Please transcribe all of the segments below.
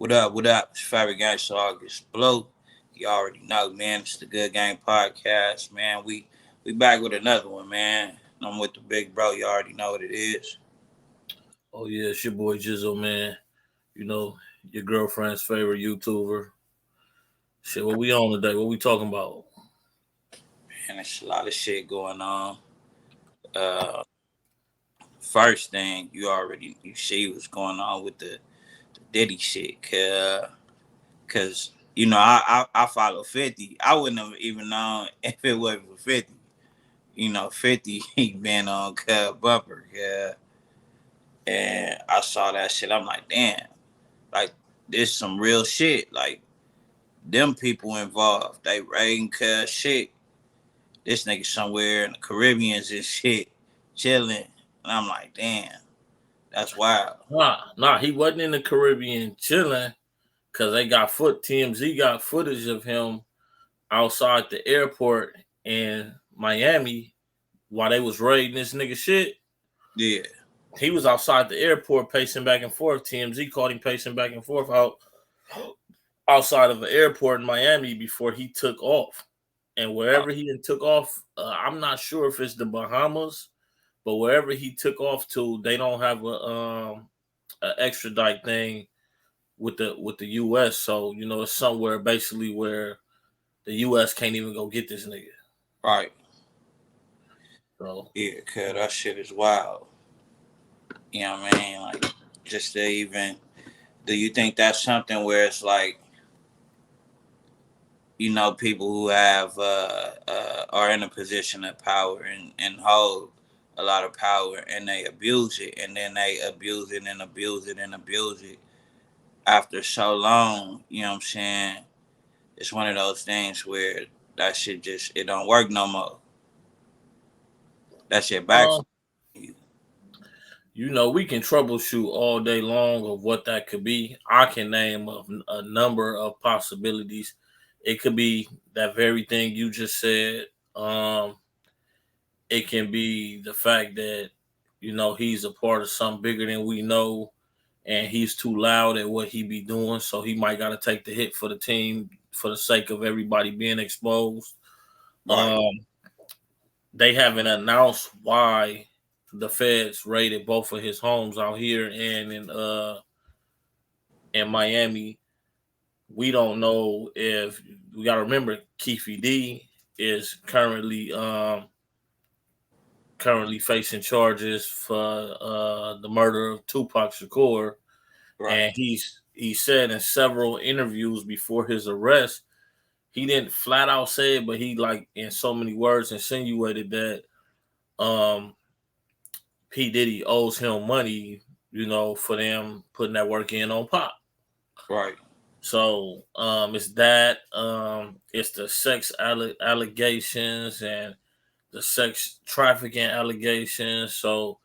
What up? What up? It's favorite gangster August Blue. You already know, man. It's the Good Game Podcast, man. We back with another one, man. I'm with the big bro. You already know what it is. Oh yeah, it's your boy Gizzle, man. You know, your girlfriend's favorite YouTuber. Shit, what we on today? What we talking about? And there's a lot of shit going on. Uh, First thing you see what's going on with the Diddy shit, cause I follow 50. I wouldn't have even known if it wasn't for 50. 50 he been on Cub Bumper, yeah. And I saw that shit. I'm like, damn, like this some real shit. Like them people involved, they raiding Cub shit. This nigga somewhere in the Caribbeans and shit, chilling. And I'm like, damn, that's wild. Nah, he wasn't in the Caribbean chilling because they got TMZ got footage of him outside the airport in Miami while they was raiding this nigga shit. Yeah. He was outside the airport pacing back and forth. TMZ caught him pacing back and forth outside of the airport in Miami before he took off. And wherever he took off, I'm not sure if it's the Bahamas, but wherever he took off to, they don't have a extradite thing with the U.S. So it's somewhere basically where the U.S. can't even go get this nigga. Right. So yeah, cause that shit is wild. You know what I mean? Like, just to even, do you think that's something where it's like, people who have are in a position of power and hold a lot of power and they abuse it and then they abuse it and abuse it and abuse it after so long, you know what I'm saying? It's one of those things where that shit just it don't work no more. That shit back um, we can troubleshoot all day long of what that could be. I can name a number of possibilities. It could be that very thing you just said. Um, it can be the fact that he's a part of something bigger than we know, and he's too loud at what he be doing, so he might got to take the hit for the team for the sake of everybody being exposed. right. They haven't announced why the feds raided both of his homes out here and in Miami. We don't know if we got to remember Keefe D is currently facing charges for the murder of Tupac Shakur, Right. and he said in several interviews before his arrest, he didn't flat out say it, but he like in so many words insinuated that um, P Diddy owes him money, for them putting that work in on Pop. Right. So it's that it's the sex allegations and the sex trafficking allegations. So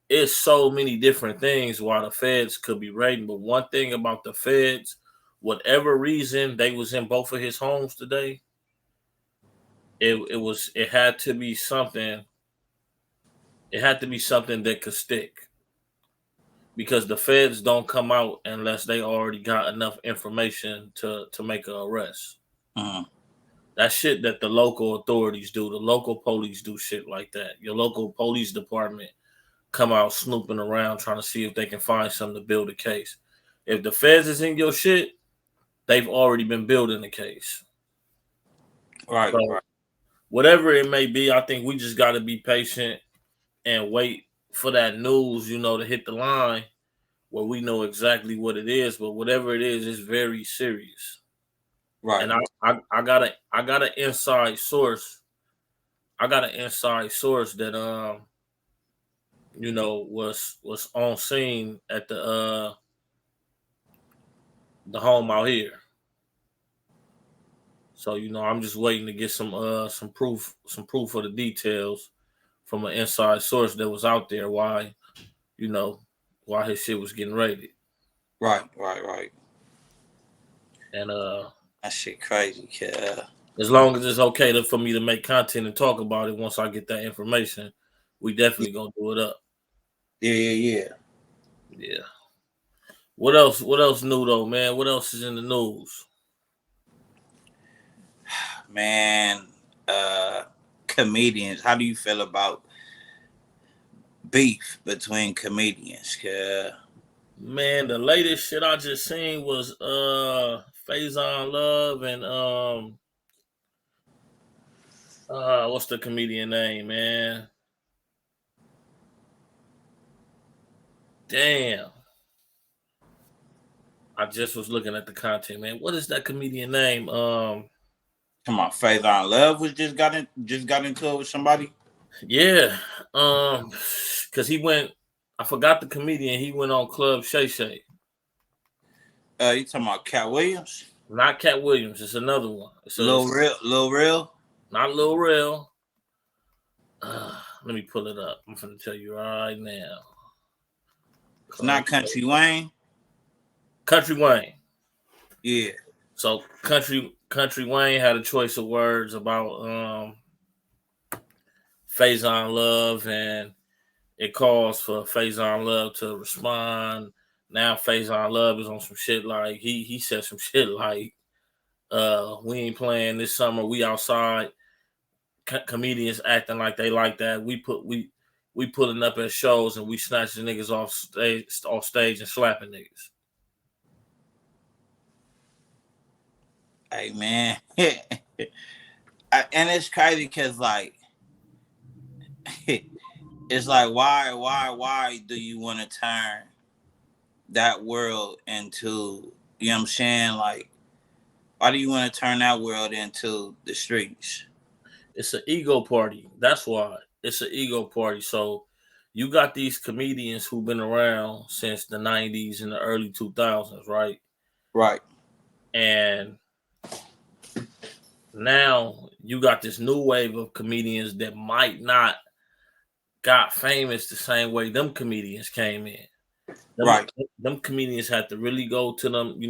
it's so many different things why the feds could be raiding. But one thing about the feds, whatever reason they was in both of his homes today, it had to be something. It had to be something that could stick because the feds don't come out unless they already got enough information to make an arrest. Mm-hmm. That shit that the local authorities do, the local police do shit like that. Your local police department come out snooping around trying to see if they can find something to build a case. If the feds is in your shit, they've already been building the case. Right. So Right. whatever it may be, I think we just got to be patient and wait for that news, to hit the line where we know exactly what it is. But whatever it is, it's very serious. Right. And I got an inside source. I got an inside source that was on scene at the home out here. So I'm just waiting to get some proof of the details from an inside source that was out there you know why his shit was getting raided. Right. Right. Right. And That shit crazy, kid. as long as it's okay for me to make content and talk about it once I get that information, we definitely gonna do it up. Yeah. Yeah. Yeah. Yeah. What else? What else new though, man? What else is in the news? Man, uh, comedians. How do you feel about beef between comedians? Man, the latest shit I just seen was Faison Love and what's the comedian name, man? Damn. I just was looking at the content, man. What is that comedian name? Come on, Faith on Love was just got into it with somebody. Yeah. Cause he went, I forgot the comedian, he went on Club Shay Shay. You talking about Cat Williams? Not Cat Williams, it's another one. It's Lil Real. not Lil Real. Let me pull it up. I'm gonna tell you right now. It's not Country Wayne. Country Wayne. Yeah. So Country Wayne had a choice of words about Faison Love, and it calls for Faison Love to respond. Now Faison Love is on some shit like he said some shit like we ain't playing this summer, we outside. Comedians acting like they like that. We pulling up at shows and we snatching niggas off stage and slapping niggas. Hey man. And it's crazy because like it's like why do you want to turn that world into, you know what I'm saying, like why do you want to turn that world into the streets? It's an ego party. That's why. It's an ego party. So you got these comedians who've been around since the 90s and the early 2000s, right? Right. And now you got this new wave of comedians that might not got famous the same way them comedians came in. Right. Them comedians had to really go to them,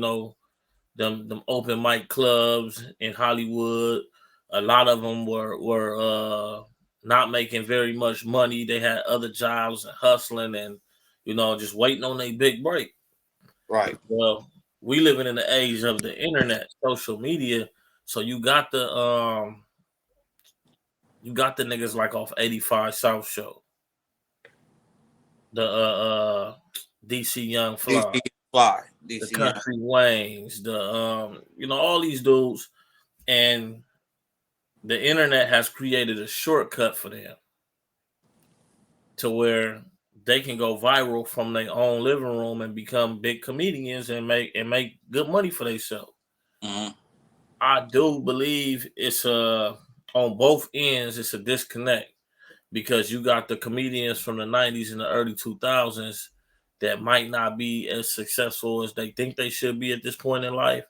them open mic clubs in Hollywood. A lot of them were not making very much money. They had other jobs and hustling and just waiting on their big break. Right. Well, we living in the age of the internet, social media. So you got the niggas like off 85 South Show, the DC Young Fly, DC Fly. the DC Young. Country Waynes, the all these dudes, and the internet has created a shortcut for them to where they can go viral from their own living room and become big comedians and make good money for themselves. Mm-hmm. I do believe it's on both ends it's a disconnect because you got the comedians from the 90s and the early 2000s that might not be as successful as they think they should be at this point in life.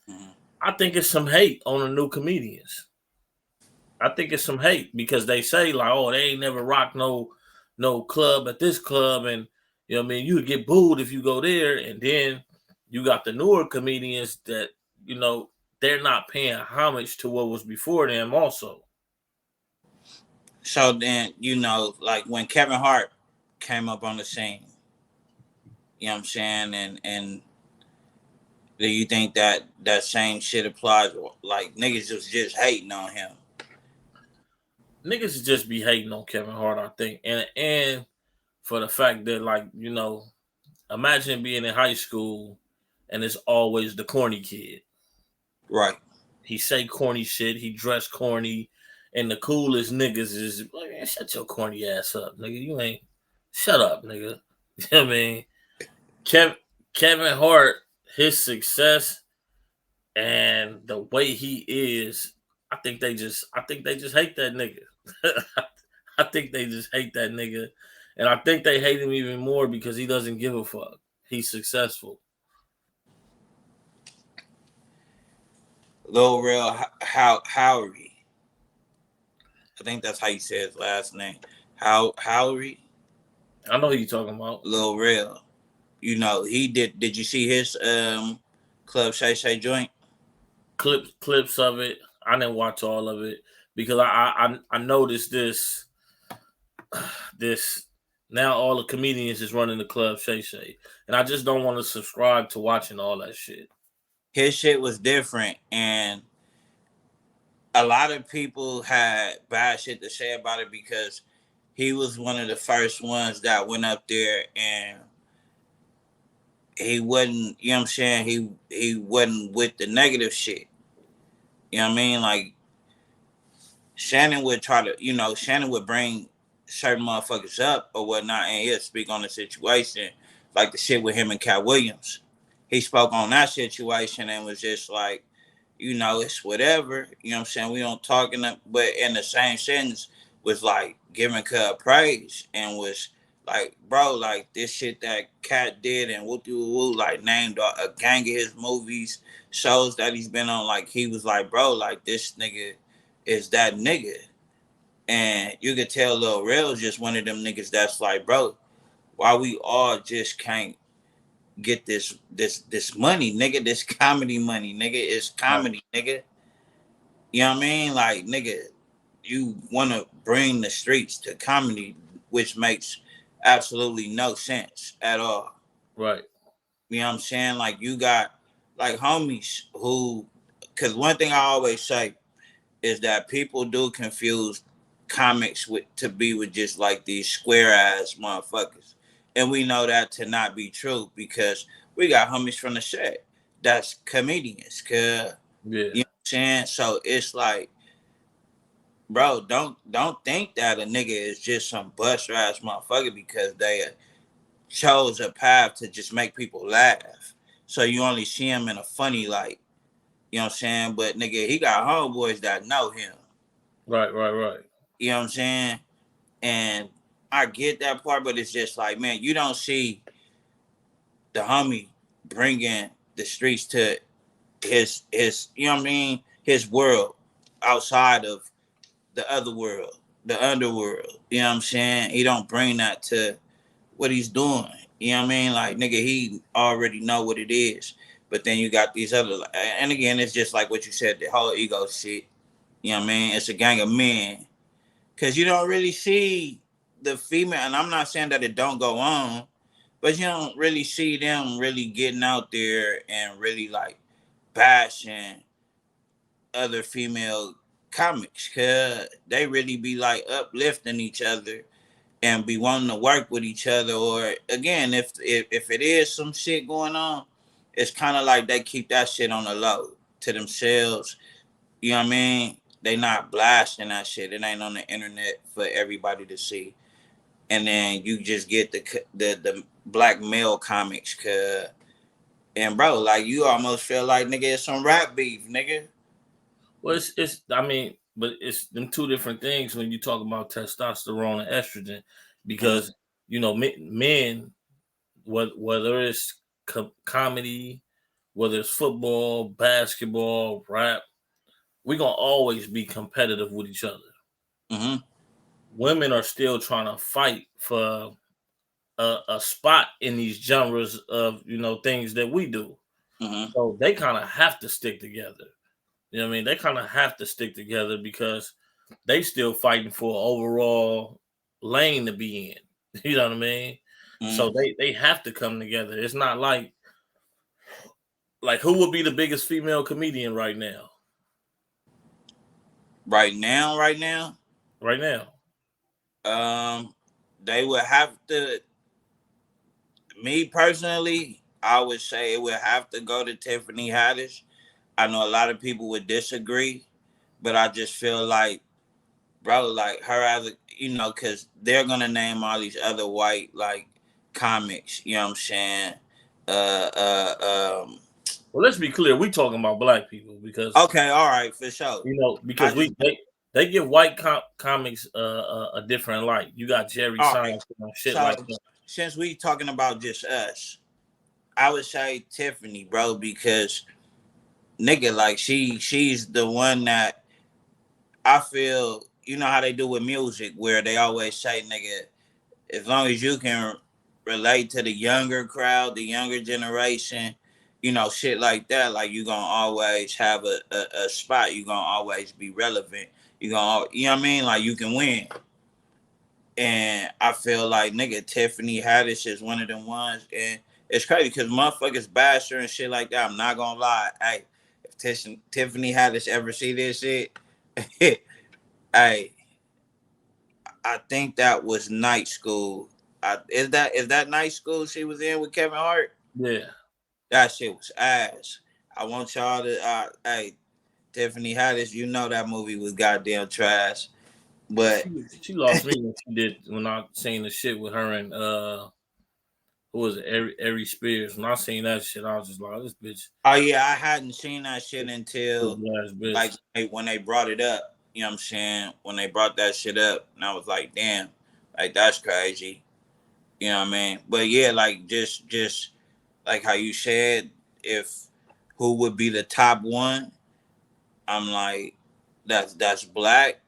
Mm-hmm. I think it's some hate on the new comedians. I think it's some hate because they say like, oh, they ain't never rocked no club at this club, and you know what I mean, you would get booed if you go there. And then you got the newer comedians that they're not paying homage to what was before them. Also, So then, like when Kevin Hart came up on the scene, you know what I'm saying, and do you think that same shit applies? Like niggas just hating on him. niggas just be hating on Kevin Hart, I think, and for the fact that imagine being in high school and it's always the corny kid. Right. He say corny shit. He dress corny, and the coolest niggas is like, man, shut your corny ass up, nigga. You ain't shut up, nigga. You know what I mean? Kevin Hart, his success and the way he is, I think they just hate that nigga. I think they just hate that nigga, and I think they hate him even more because he doesn't give a fuck. He's successful. Lil Real Howery. I think that's how you say his last name. Howery. I know who you talking about. Lil Real. He did. Did you see his Club Shay Shay joint? Clips of it. I didn't watch all of it because I noticed this Now all the comedians is running the club Shay Shay. And I just don't want to subscribe to watching all that shit. His shit was different, and a lot of people had bad shit to say about it because he was one of the first ones that went up there and he wasn't, you know what I'm saying, he wasn't with the negative shit. You know what I mean? Like Shannon would try to, Shannon would bring certain motherfuckers up or whatnot, and he'll speak on the situation, like the shit with him and Cat Williams. He spoke on that situation and was just like, it's whatever. You know what I'm saying? We don't talk but in the same sentence was like giving Cub praise and was like, bro, like this shit that Cat did and woo, like named a gang of his movies, shows that he's been on. Like he was like, bro, like this nigga is that nigga. And you could tell Lil Rel's just one of them niggas that's like, bro, why we all just can't get this money, nigga, this comedy money, nigga, it's Right. comedy, nigga. You know what I mean? Like, nigga, you wanna bring the streets to comedy, which makes absolutely no sense at all. Right. You know what I'm saying? Like you got like homies who, cause one thing I always say is that people do confuse comics with just like these square ass motherfuckers. And we know that to not be true because we got homies from the set that's comedians. Cause Yeah. you know what I'm saying? So it's like, bro, don't think that a nigga is just some buster ass motherfucker because they chose a path to just make people laugh. So you only see him in a funny light. You know what I'm saying? But nigga, he got homeboys that know him. Right, right, right. You know what I'm saying? And I get that part, but it's just like, man, you don't see the homie bringing the streets to his you know what I mean, his world outside of the other world, the underworld. You know what I'm saying? He don't bring that to what he's doing. You know what I mean? Like nigga, he already know what it is. But then you got these other, and again, it's just like what you said, the whole ego shit. You know what I mean? It's a gang of men. Cause you don't really see the female, and I'm not saying that it don't go on, but you don't really see them really getting out there and really like bashing other female comics. Cause they really be like uplifting each other and be wanting to work with each other. Or again, if it is some shit going on, it's kind of like they keep that shit on the low to themselves. You know what I mean? They not blasting that shit. It ain't on the internet for everybody to see. And then you just get the black male comics, and bro, like you almost feel like nigga it's some rap beef, nigga. Well, it's I mean, but it's them two different things when you talk about testosterone and estrogen, Mm-hmm. because men, whether it's comedy, whether it's football, basketball, rap, we're gonna always be competitive with each other. Mm-hmm. Women are still trying to fight for a spot in these genres of things that we do. Mm-hmm. So they kind of have to stick together. You know what I mean? They kind of have to stick together because they still fighting for an overall lane to be in. You know what I mean? Mm-hmm. So they have to come together. It's not like who would be the biggest female comedian right now? Right now, Right now. um, they would have to. Me personally, I would say it would have to go to Tiffany Haddish. I know a lot of people would disagree, but I just feel like, bro, like her as a, because they're gonna name all these other white like comics. You know what I'm saying? Uh, um. Well, let's be clear. We talking about black people because Okay, all right, for sure. I because just they give white comics a different light. You got Jerry all right. Seinfeld, shit So like that. since we talking about just us, I would say Tiffany, bro, because nigga, like she's the one that I feel. You know how they do with music, where they always say, nigga, as long as you can relate to the younger crowd, the younger generation, shit like that, like you gonna always have a spot. You gonna always be relevant. You know what I mean? Like you can win. And I feel like nigga Tiffany Haddish is one of them ones, and it's crazy because motherfuckers bash her and shit like that. I'm not gonna lie. Hey, if Tiffany Haddish ever see this shit, hey, I think that was Night School. Is that Night School she was in with Kevin Hart? Yeah. That shit was ass. I want y'all to, hey, Tiffany Haddish, you know that movie was goddamn trash. But She lost me when she did when I seen the shit with her and who was it, Ari Spears. When I seen that shit, I was just like, oh, this bitch, oh yeah, I hadn't seen that shit until stupid ass like bitch. when they brought it up. You know what I'm saying? When they brought that shit up, and I was like, damn, like that's crazy. You know what I mean? But yeah, like just like how you said, if who would be the top one? I'm like, that's black.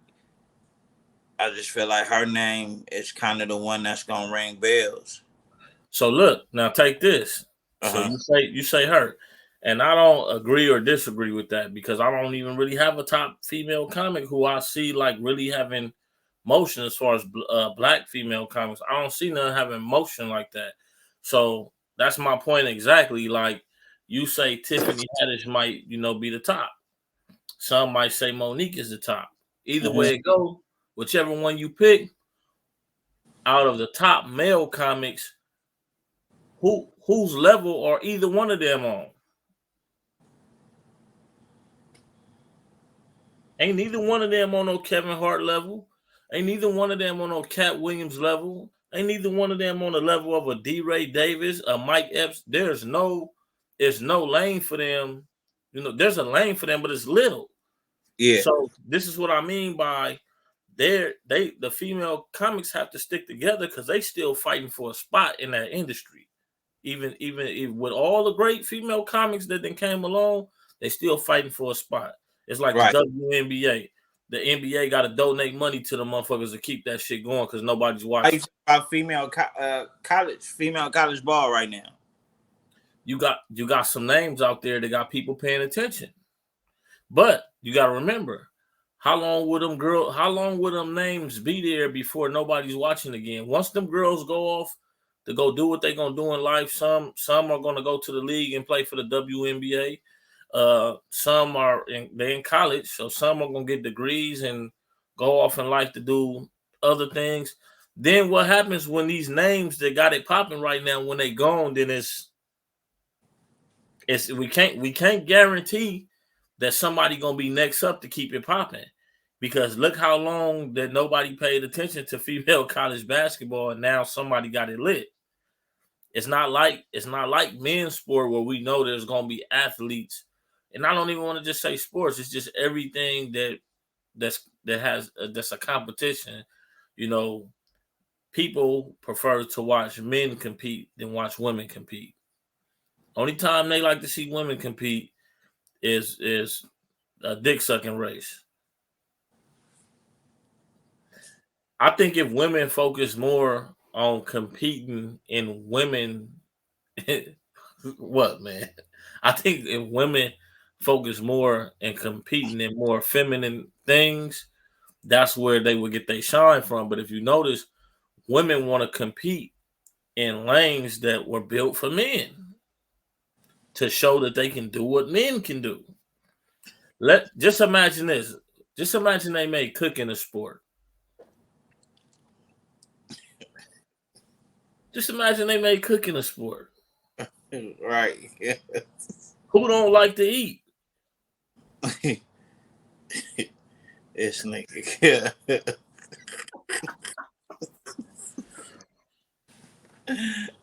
I just feel like her name is kind of the one that's gonna ring bells. So look, now take this. Uh So huh. you say her, and I don't agree or disagree with that because I don't even really have a top female comic who I see like really having motion as far as black female comics. I don't see none having motion like that. So that's my point exactly. Like you say, Tiffany Haddish might be the top. Some might say Monique is the top. Either Hmm. way it go, whichever one you pick out of the top male comics, whose level are either one of them on? Ain't neither one of them on no Kevin Hart level. Ain't neither one of them on no Cat Williams level. Ain't neither one of them on the level of a D. Ray Davis, a Mike Epps. There's no lane for them. There's a lane for them, but it's little. Yeah. So this is what I mean by the female comics have to stick together because they still fighting for a spot in that industry. Even with all the great female comics that then came along, they still fighting for a spot. It's like the Right. WNBA. The NBA got to donate money to the motherfuckers to keep that shit going because nobody's How you watching. feel about female college ball right now? You got some names out there that got people paying attention, but you got to remember how long would them names be there before nobody's watching again? Once them girls go off to go do what they're gonna do in life, some are gonna go to the league and play for the WNBA. Some they're in college, so some are gonna get degrees and go off in life to do other things. Then what happens when these names that got it popping right now, when they gone, then it's we can't guarantee that somebody gonna be next up to keep it popping. Because look how long that nobody paid attention to female college basketball, and now somebody got it lit. It's not like men's sport where we know there's gonna be athletes, and I don't even want to just say sports. It's just everything that's a competition. You know, people prefer to watch men compete than watch women compete. Only time they like to see women compete is a dick sucking race. I think if women focus more on competing in women, what man? I think if women focus more in competing in more feminine things, that's where they would get their shine from. But if you notice, women want to compete in lanes that were built for men to show that they can do what men can do. Just imagine this. Just imagine they made cooking a sport. Just imagine they made cooking a sport. Right. Who don't like to eat? This nigga.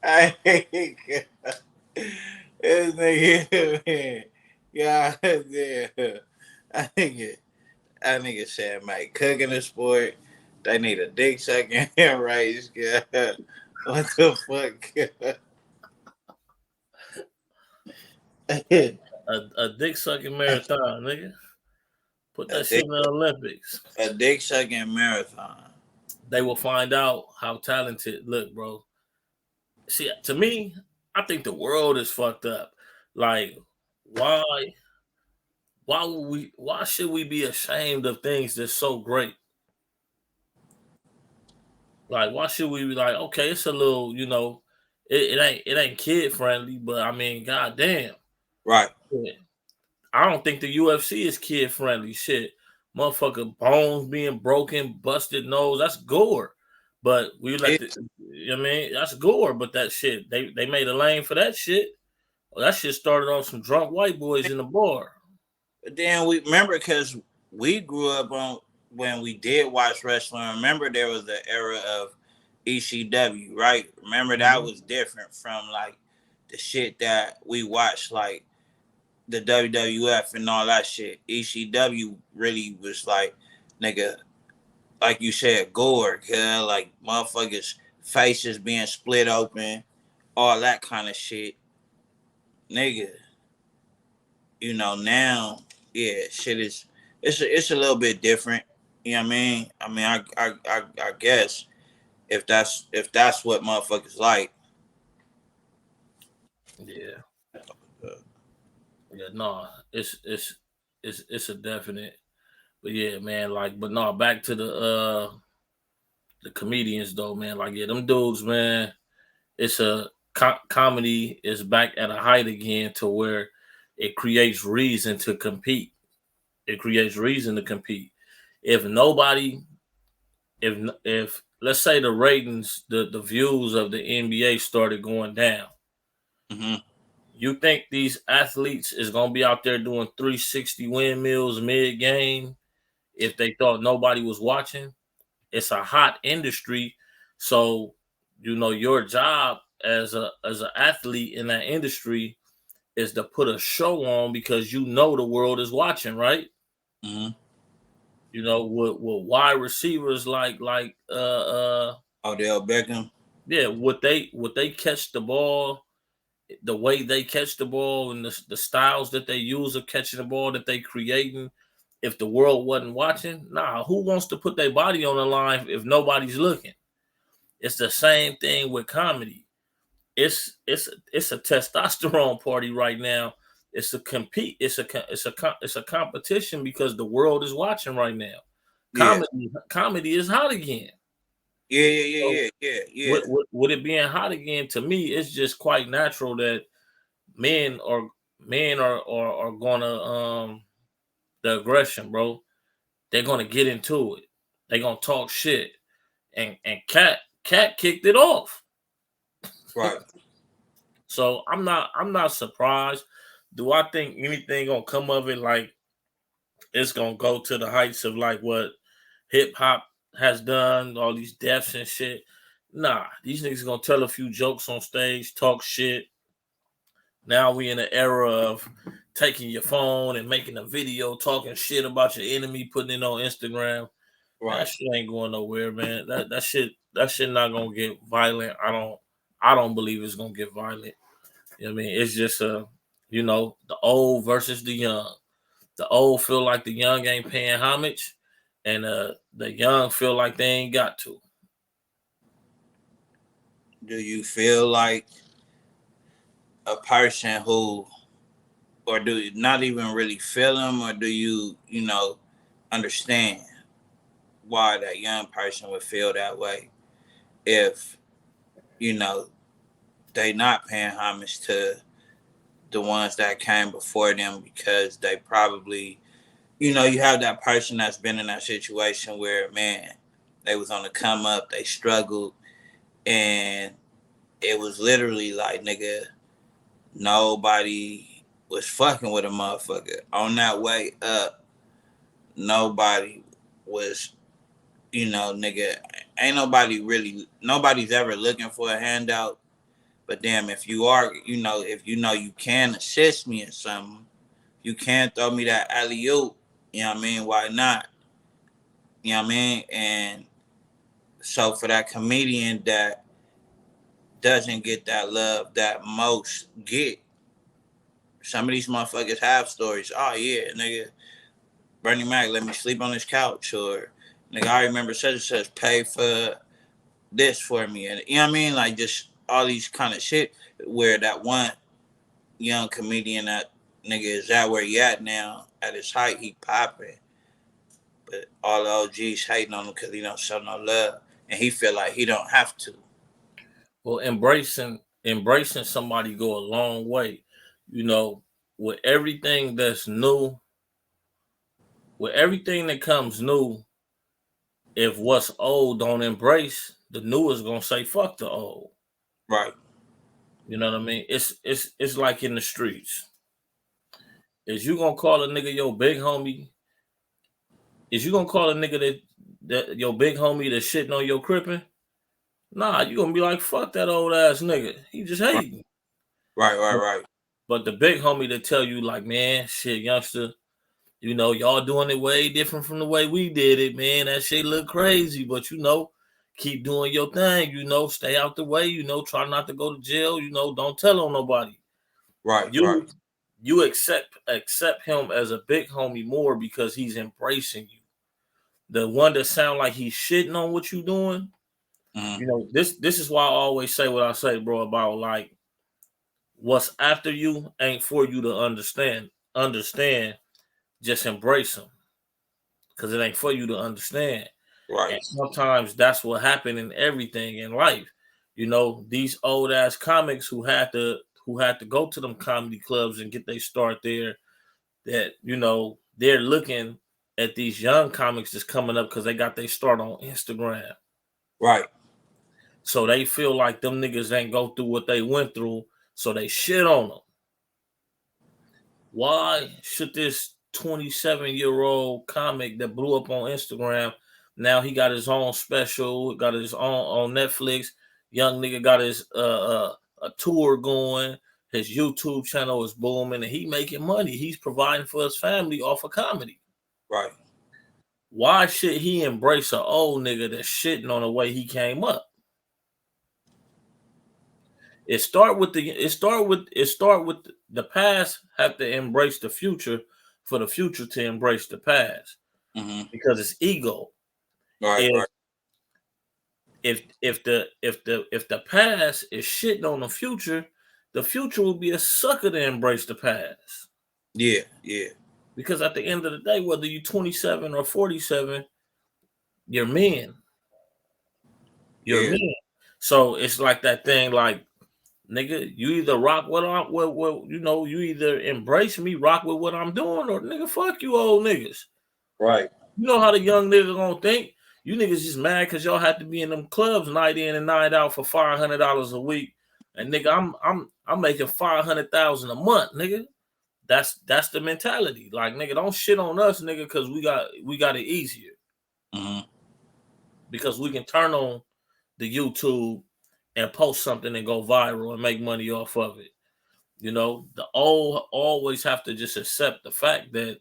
I hate this nigga. Man. Yeah, yeah. I think it. I nigga said, "Mate, cooking a sport. They need a dick sucking race." Yeah. What the fuck? A dick sucking marathon, nigga. Put a that shit dick, in the Olympics. a dick sucking marathon. They will find out how talented. Look, bro. See, to me, I think the world is fucked up. Like, why? Why would we? Why should we be ashamed of things that's so great? Like, why should we be like, okay, it's a little, it ain't kid friendly, but I mean, goddamn, Right. I don't think the UFC is kid friendly. Shit, motherfucker, bones being broken, busted nose, that's gore. But we let the, It, you know what I mean, that's gore. But that shit, they made a lane for that shit. Well, that shit started on some drunk white boys in the bar. but then we remember because we grew up on when we did watch wrestling. Remember there was the era of ECW, right? Remember that Mhm. was different from like the shit that we watched, like the WWF and all that shit. ECW really was like, nigga, like you said, gore, like motherfuckers' faces being split open, all that kind of shit, nigga. Now, yeah, shit is it's a little bit different. You know what I mean? I guess if that's what motherfuckers like. Yeah, Uh, yeah, no, it's a definite. But yeah, man, like, but no, back to the comedians though, man. Like, yeah, them dudes, man. It's a comedy is back at a height again to where it creates reason to compete. It creates reason to compete. If nobody, if let's say the ratings, the views of the NBA started going down, mm-hmm. you think these athletes is gonna be out there doing 360 windmills mid game if they thought nobody was watching? It's a hot industry, so your job as an athlete in that industry is to put a show on because the world is watching, right? Mm-hmm. With wide receivers like Odell Beckham. yeah, would they catch the ball, the way they catch the ball, and the styles that they use of catching the ball that they creating, if the world wasn't watching? Nah, who wants to put their body on the line if nobody's looking? It's the same thing with comedy. It's a testosterone party right now. It's a compete. It's a competition because the world is watching right now. Yeah, Comedy is hot again. yeah, yeah, So yeah, yeah, yeah, with it being hot again, to me, it's just quite natural that men are men are gonna the aggression, bro. They're gonna get into it. They're gonna talk shit. And Cat kicked it off. right. So I'm not surprised. Do I think anything gonna come of it? Like, it's gonna go to the heights of like what hip hop has done, all these deaths and shit? Nah, these niggas gonna tell a few jokes on stage, talk shit. Now we in the era of taking your phone and making a video talking shit about your enemy, putting it on Instagram. That Right. shit ain't going nowhere, man. That shit not gonna get violent. I don't believe it's gonna get violent. You know what I mean? It's just the old versus the young. The old feel like the young ain't paying homage, and the young feel like they ain't got to. Do you feel like a person who, or do you not even really feel them, or do you understand why that young person would feel that way if you know they not paying homage to the ones that came before them because they probably, you have that person that's been in that situation where, man, they was on the come up, they struggled, and it was literally like, nigga, nobody was fucking with a motherfucker on that way up. Nobody was, nigga, ain't nobody's ever looking for a handout. But damn, if you are, if you can assist me in something, you can throw me that alley oop. You know what I mean? Why not? You know what I mean? And so for that comedian that doesn't get that love that most get, some of these motherfuckers have stories. Oh yeah, nigga, Bernie Mac let me sleep on his couch, or nigga, I remember such and such pay for this for me, and you know what I mean? Like just all these kind of shit where that one young comedian that nigga is at where he at now at his height, he popping, but all the OGs hating on him because he don't show no love. and he feel like he don't have to. Well, embracing somebody go a long way. You know, with everything that's new, with everything that comes new, if what's old don't embrace, the new is gonna say fuck the old. Right, You know what I mean? It's like in the streets. Is you gonna call a nigga your big homie? Is you gonna call a nigga that your big homie that's shitting on your crippin'? Nah, you gonna be like, fuck that old ass nigga. He just right, hating. right, right, But, right, but the big homie that tell you like, man, shit, youngster, you know, y'all doing it way different from the way we did it, man. That shit look crazy, but you know, keep doing your thing, you know, stay out the way, you know, try not to go to jail, you know, don't tell on nobody. right, You right, you accept him as a big homie more because he's embracing you. The one that sound like he's shitting on what you doing, mm-hmm. you know, this is why I always say what I say, bro, about like what's after you ain't for you to understand. Understand, just embrace them because it ain't for you to understand. And Right, sometimes that's what happened in everything in life. You know, these old ass comics who had to go to them comedy clubs and get their start there, that you know, they're looking at these young comics that's coming up because they got their start on Instagram. right, So they feel like them niggas ain't go through what they went through, so they shit on them. Why should this 27-year-old comic that blew up on Instagram, now he got his own special, got his own on Netflix, young nigga got his a tour going, his YouTube channel is booming, and he making money. He's providing for his family off of comedy. right, Why should he embrace an old nigga that's shitting on the way he came up? It start with the past have to embrace the future for the future to embrace the past mm-hmm. because it's ego. Right, If right, if the past is shitting on the future will be a sucker to embrace the past. yeah, yeah, Because at the end of the day, whether you're 27 or 47, you're men. You're yeah, men. So it's like that thing, like nigga, you either rock what you know, you either embrace me, rock with what I'm doing, or nigga, fuck you old niggas. right, You know how the young niggas gonna think? You niggas just mad because y'all have to be in them clubs night in and night out for $500 a week. And nigga, I'm making 500,000 a month, nigga. That's the mentality. Like nigga, don't shit on us, nigga, because we got it easier. mm-hmm. Because we can turn on the YouTube and post something and go viral and make money off of it. You know, the old always have to just accept the fact that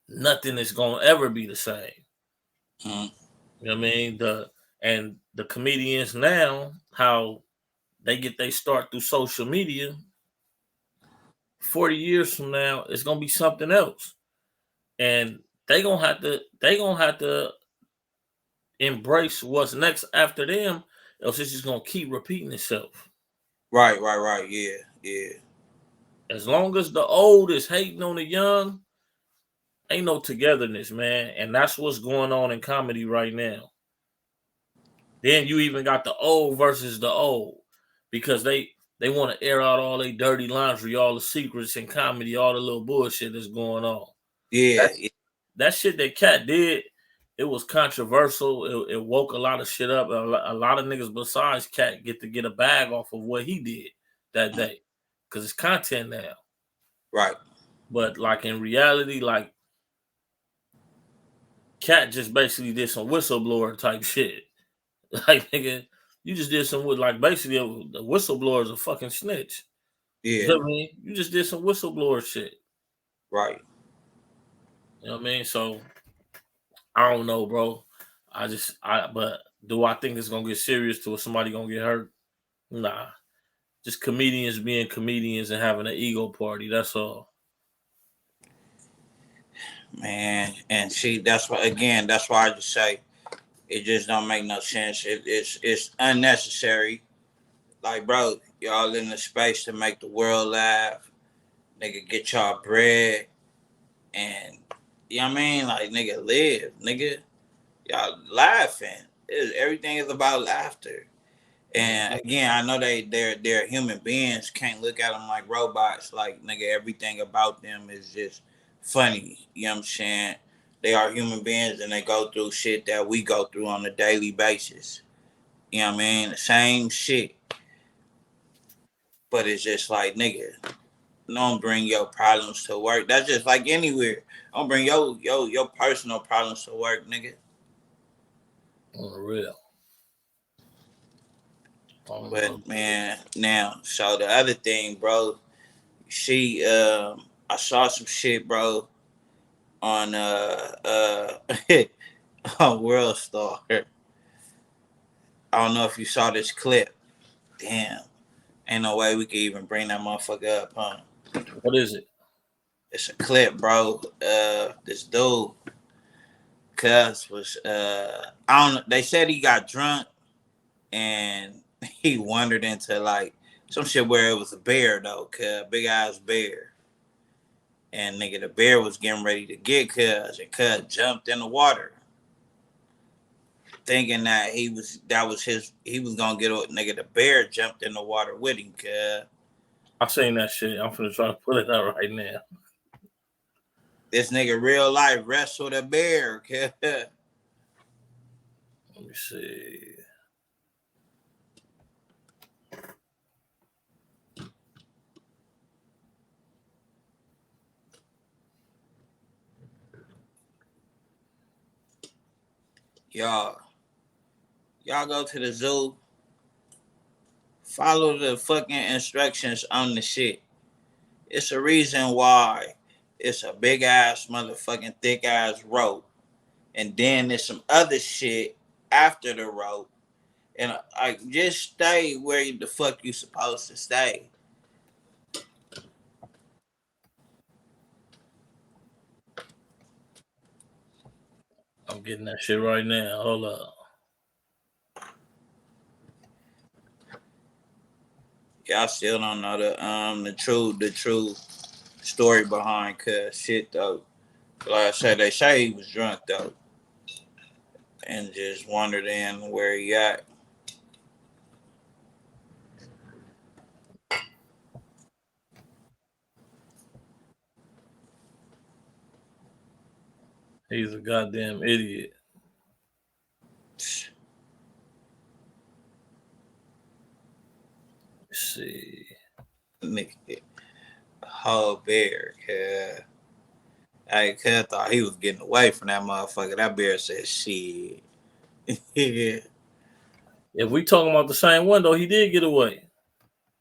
nothing is gonna ever be the same. Mm-hmm. You know what I mean? The comedians now, how they get they start through social media, 40 years from now, it's gonna be something else. And they gonna have to embrace what's next after them, else it's just gonna keep repeating itself. Right, right, right, yeah, yeah, As long as the old is hating on the young, ain't no togetherness, man. And that's what's going on in comedy right now. Then you even got the old versus the old because they want to air out all their dirty laundry, all the secrets in comedy, all the little bullshit that's going on. yeah, That's yeah, that shit that Cat did. It was controversial. It woke a lot of shit up. A lot of niggas besides Cat get to get a bag off of what he did that mm-hmm. day because it's content now. Right, But like in reality, like Cat just basically did some whistleblower type shit. Like nigga, you just did some with like basically the whistleblower is a fucking snitch. You yeah, know what I mean? You just did some whistleblower shit. right. You know what I mean? So I don't know, bro. But do I think it's gonna get serious to where somebody gonna get hurt? Nah. Just comedians being comedians and having an ego party. That's all. Man, and see, that's why again, that's why I just say it just don't make no sense. It's unnecessary. Like, bro, y'all in the space to make the world laugh. Nigga, get y'all bread, and you know what I mean? Like, nigga, live, nigga. Y'all laughing. Everything is about laughter. And Mhm. again, I know they're human beings. Can't look at them like robots. Like nigga, everything about them is just funny. You know what I'm saying? They are human beings and they go through shit that we go through on a daily basis. You know what I mean? The same shit, but it's just like nigga, don't bring your problems to work. That's just like anywhere. Don't bring your personal problems to work, nigga. On the real. But man, now so the other thing, bro, I saw some shit, bro, on on World Star. I don't know if you saw this clip. Damn, ain't no way we could even bring that motherfucker up, huh? What is it? It's a clip, bro. This dude, cuz was I don't. They said he got drunk and he wandered into like some shit where it was a bear though, cuz big ass bear. And nigga, the bear was getting ready to get cuz, and cuz jumped in the water, thinking that he was gonna get a nigga. The bear jumped in the water with him, cuz. I seen that shit. I'm finna try to pull it up right now. This nigga real life wrestled a bear, cuz. Let me see. y'all, y'all go to the zoo, follow the fucking instructions on the shit. It's a reason why it's a big ass motherfucking thick ass rope, and then there's some other shit after the rope. And I just stay where the fuck you supposed to stay. I'm getting that shit right now. Hold up. Y'all still don't know the true story behind cuz shit though. Like I said, they say he was drunk though, and just wandered in where he at. He's a goddamn idiot. Let's see. Nigga, whole bear, cuz. Hey, cuz thought he was getting away from that motherfucker. That bear said, "Shit." Yeah. If we talking about the same one though, he did get away.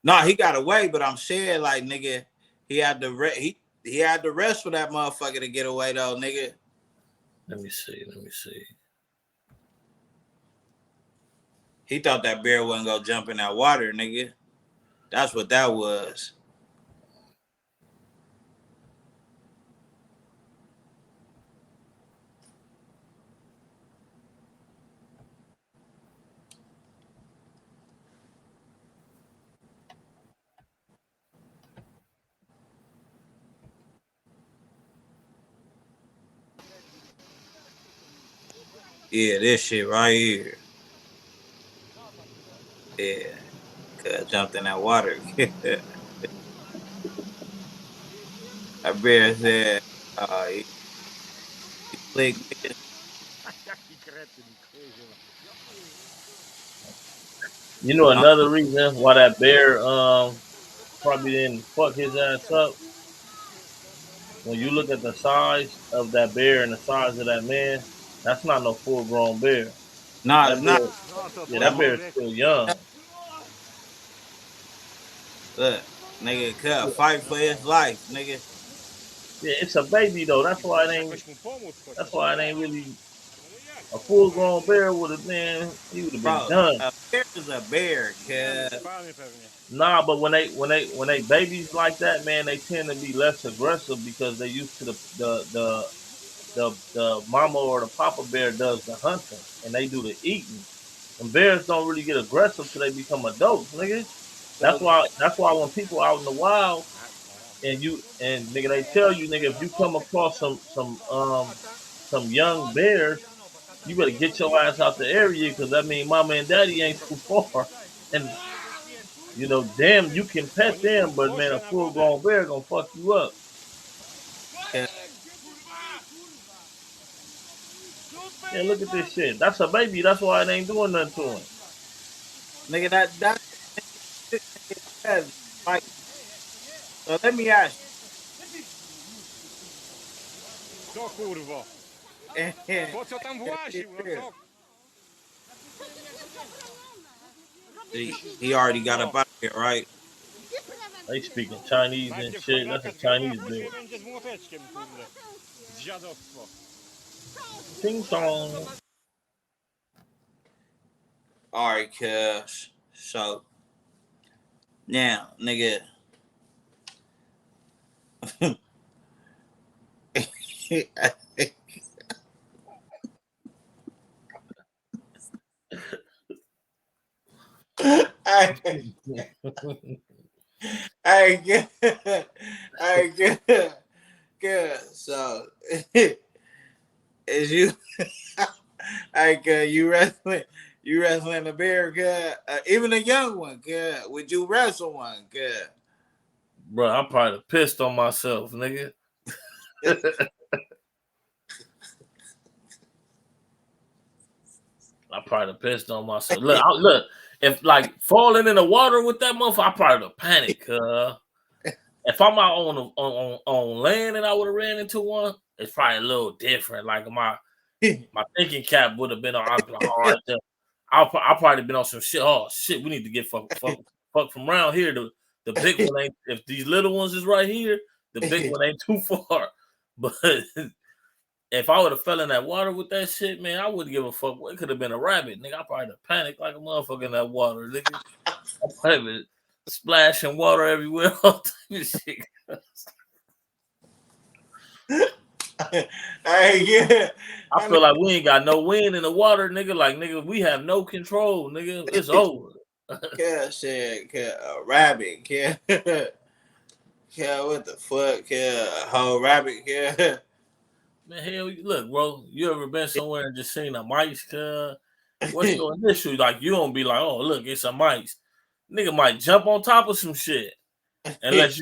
No, he got away, but I'm saying like nigga, he had to rest for that motherfucker to get away though, nigga. Let me see. Let me see. He thought that bear wasn't gonna jump in that water, nigga. That's what that was. Yeah, this shit right here. Yeah, cuz jumped in that water. That bear said, he slick, nigga. You know Uh, another reason why that bear probably didn't fuck his ass up. When you look at the size of that bear and the size of that man, that's not no full grown bear. nah, That it's not. bear, yeah, That that bear is still young. look, nigga, cut fight for his life, nigga. Yeah, it's a baby though. That's why it ain't. That's why it ain't really a full grown bear would have been. He would have been Bro, done. a bear is a bear, cuz. Nah, but when they babies like that, man, they tend to be less aggressive because they used to the mama or the papa bear does the hunting and they do the eating. And bears don't really get aggressive till they become adults, nigga. So, That's why when people out in the wild and they tell you, nigga, if you come across some young bears, you better get your ass out the area because that means mama and daddy ain't too far. And damn, you can pet them, but man, a full grown bear gonna fuck you up. Yeah, Yeah, look at this shit. That's a baby. That's why it ain't doing nothing to him. nigga, that nigga, like. So let me ask Co kurwo? you. Po co tam właził? No co? He already got up No. out of here, right? They speaking Chinese and Najpierw shit. That's a kownaka zbiorę, a Chinese później dude. będzie z młoteczkiem, kurde. Dziadostwo. Ting tong. All right, cuz. So now, nigga. Hey, hey, good. Hey, good. Good. So, is you, hey, good, you wrestling a bear, good. Even a young one, good. Would you wrestle one, good? Bro, I'm probably pissed on myself, nigga. I probably pissed on myself. Look. If like falling in the water with that motherfucker, I probably panic. If I'm out on land and I would have ran into one, it's probably a little different. Like my thinking cap would have been on. I'd be like, all right, I'll probably been on some shit. Oh shit, we need to get fuck from around here. The big one ain't. If these little ones is right here, the big one ain't too far. But if I would have fell in that water with that shit, man, I wouldn't give a fuck. It could have been a rabbit, nigga. I probably panicked like a motherfucker in that water, nigga. I probably been splashing water everywhere. All type of shit. Hey, yeah. I feel like we ain't got no wind in the water, nigga. Like, nigga, we have no control, nigga. It's over. Yeah, shit, rabbit, yeah. Yeah, what the fuck, yeah, a whole rabbit, yeah. Man, hell, look, bro. You ever been somewhere and just seen a mice? What's your initial? Like, you don't be like, oh, look, it's a mice. Nigga might jump on top of some shit. Unless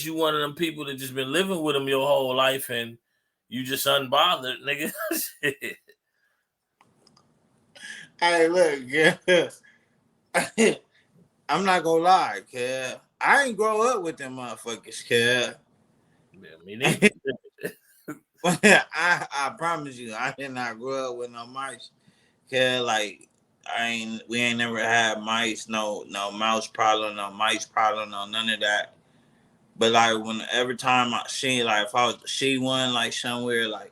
you one of them people that just been living with them your whole life and you just unbothered, nigga. Hey, look, yeah. I'm not gonna lie, kid. I ain't grow up with them motherfuckers, kid. Yeah, me neither. I promise you, I did not grow up with no mice. Kid, like we ain't never had mice, no mouse problem, no mice problem, no none of that. But like every time I see, like if I was to see one like somewhere, like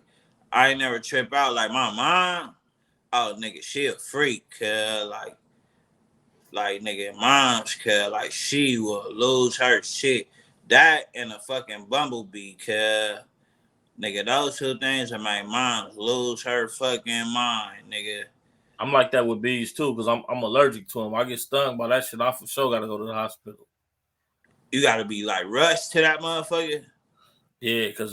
I ain't never trip out. Like my mom, oh nigga, she a freak, cuz like nigga, mom's cuz like she will lose her shit. That and a fucking bumblebee, cuz nigga, those two things will make mom lose her fucking mind, nigga. I'm like that with bees too, because I'm allergic to them. I get stung by that shit. I for sure gotta go to the hospital. You gotta be like rushed to that motherfucker. Yeah, because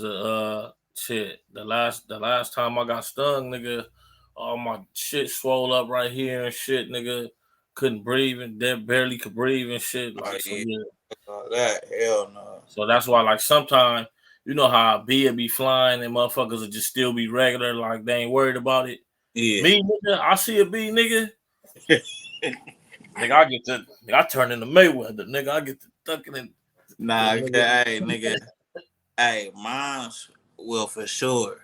shit, the last time I got stung, nigga, all my shit swole up right here and shit, nigga. Couldn't breathe and then barely could breathe and shit. Oh Like, so yeah, yeah. that hell no. So that's why, like, sometimes you know how a bee will be flying and motherfuckers will just still be regular, like they ain't worried about it. Yeah. Me, nigga, I see a bee, nigga. Nigga, I turn into Mayweather, nigga. I get to ducking and Nah, hey nigga, hey, moms will for sure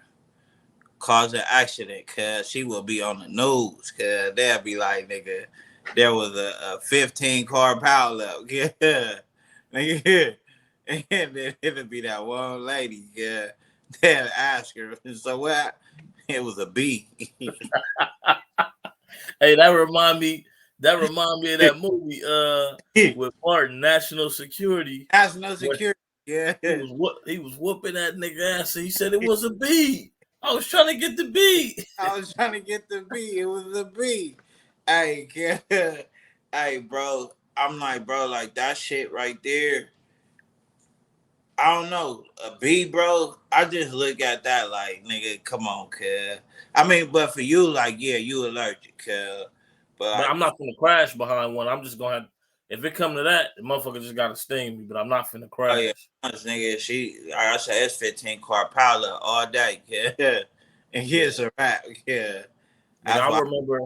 cause an accident, cause she will be on the news, cause they'll be like, nigga, there was a 15-car pileup, yeah, nigga, and then it'll be that one lady, yeah, they'll ask her, so what? It was a bee. Hey, that remind me of that movie with Martin, National Security. That's no security, yeah. He was whooping that nigga ass and he said it was a bee. I was trying to get the bee. I was trying to get the bee. It was the bee. Hey, yeah. Hey, bro. I'm like, bro, like that shit right there. I don't know. A B, bro. I just look at that like, nigga, come on, cuz. I mean, but for you, like, yeah, you allergic, cuz. But But like, I'm not gonna crash behind one. I'm just gonna have, if it come to that, the motherfucker just gotta sting me. But I'm not finna oh yeah, crash. honest nigga, she, I said, it's 15 car pilot all day, yeah. And Yeah, here's a rap, yeah. nigga. That's I why. remember.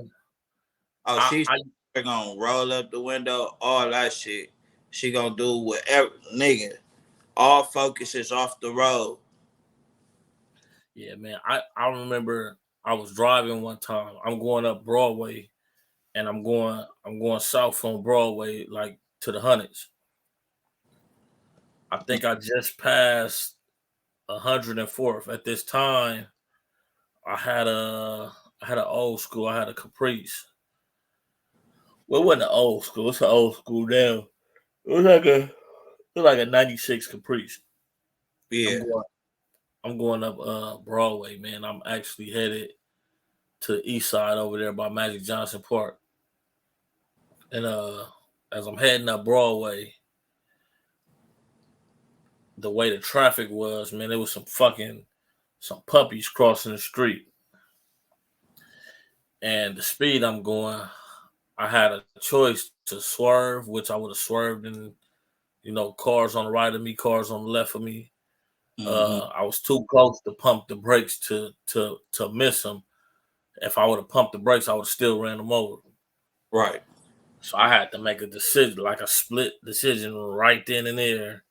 Oh, I, she's I gonna roll up the window, all that shit. She gonna do whatever, nigga. All focus is off the road. yeah, man. I remember I was driving one time. I'm going up Broadway, and I'm going south on Broadway, like to the hundreds. I think I just passed 104th. At this time, I had a I had an old school. I had a Caprice. Well, it wasn't an old school. It's an old school now. It was like a '96 Caprice. I'm Yeah. going I'm going up Broadway, man. I'm actually headed to the east side over there by Magic Johnson Park. And as I'm heading up Broadway, the way the traffic was, man, there was some puppies crossing the street. And the speed I'm going, I had a choice to swerve, which I would have swerved in, cars on the right of me, cars on the left of me. Mm-hmm. I was too close to pump the brakes to miss them. If I would have pumped the brakes, I would have still ran them over. Right. So I had to make a decision, like a split decision right then and there.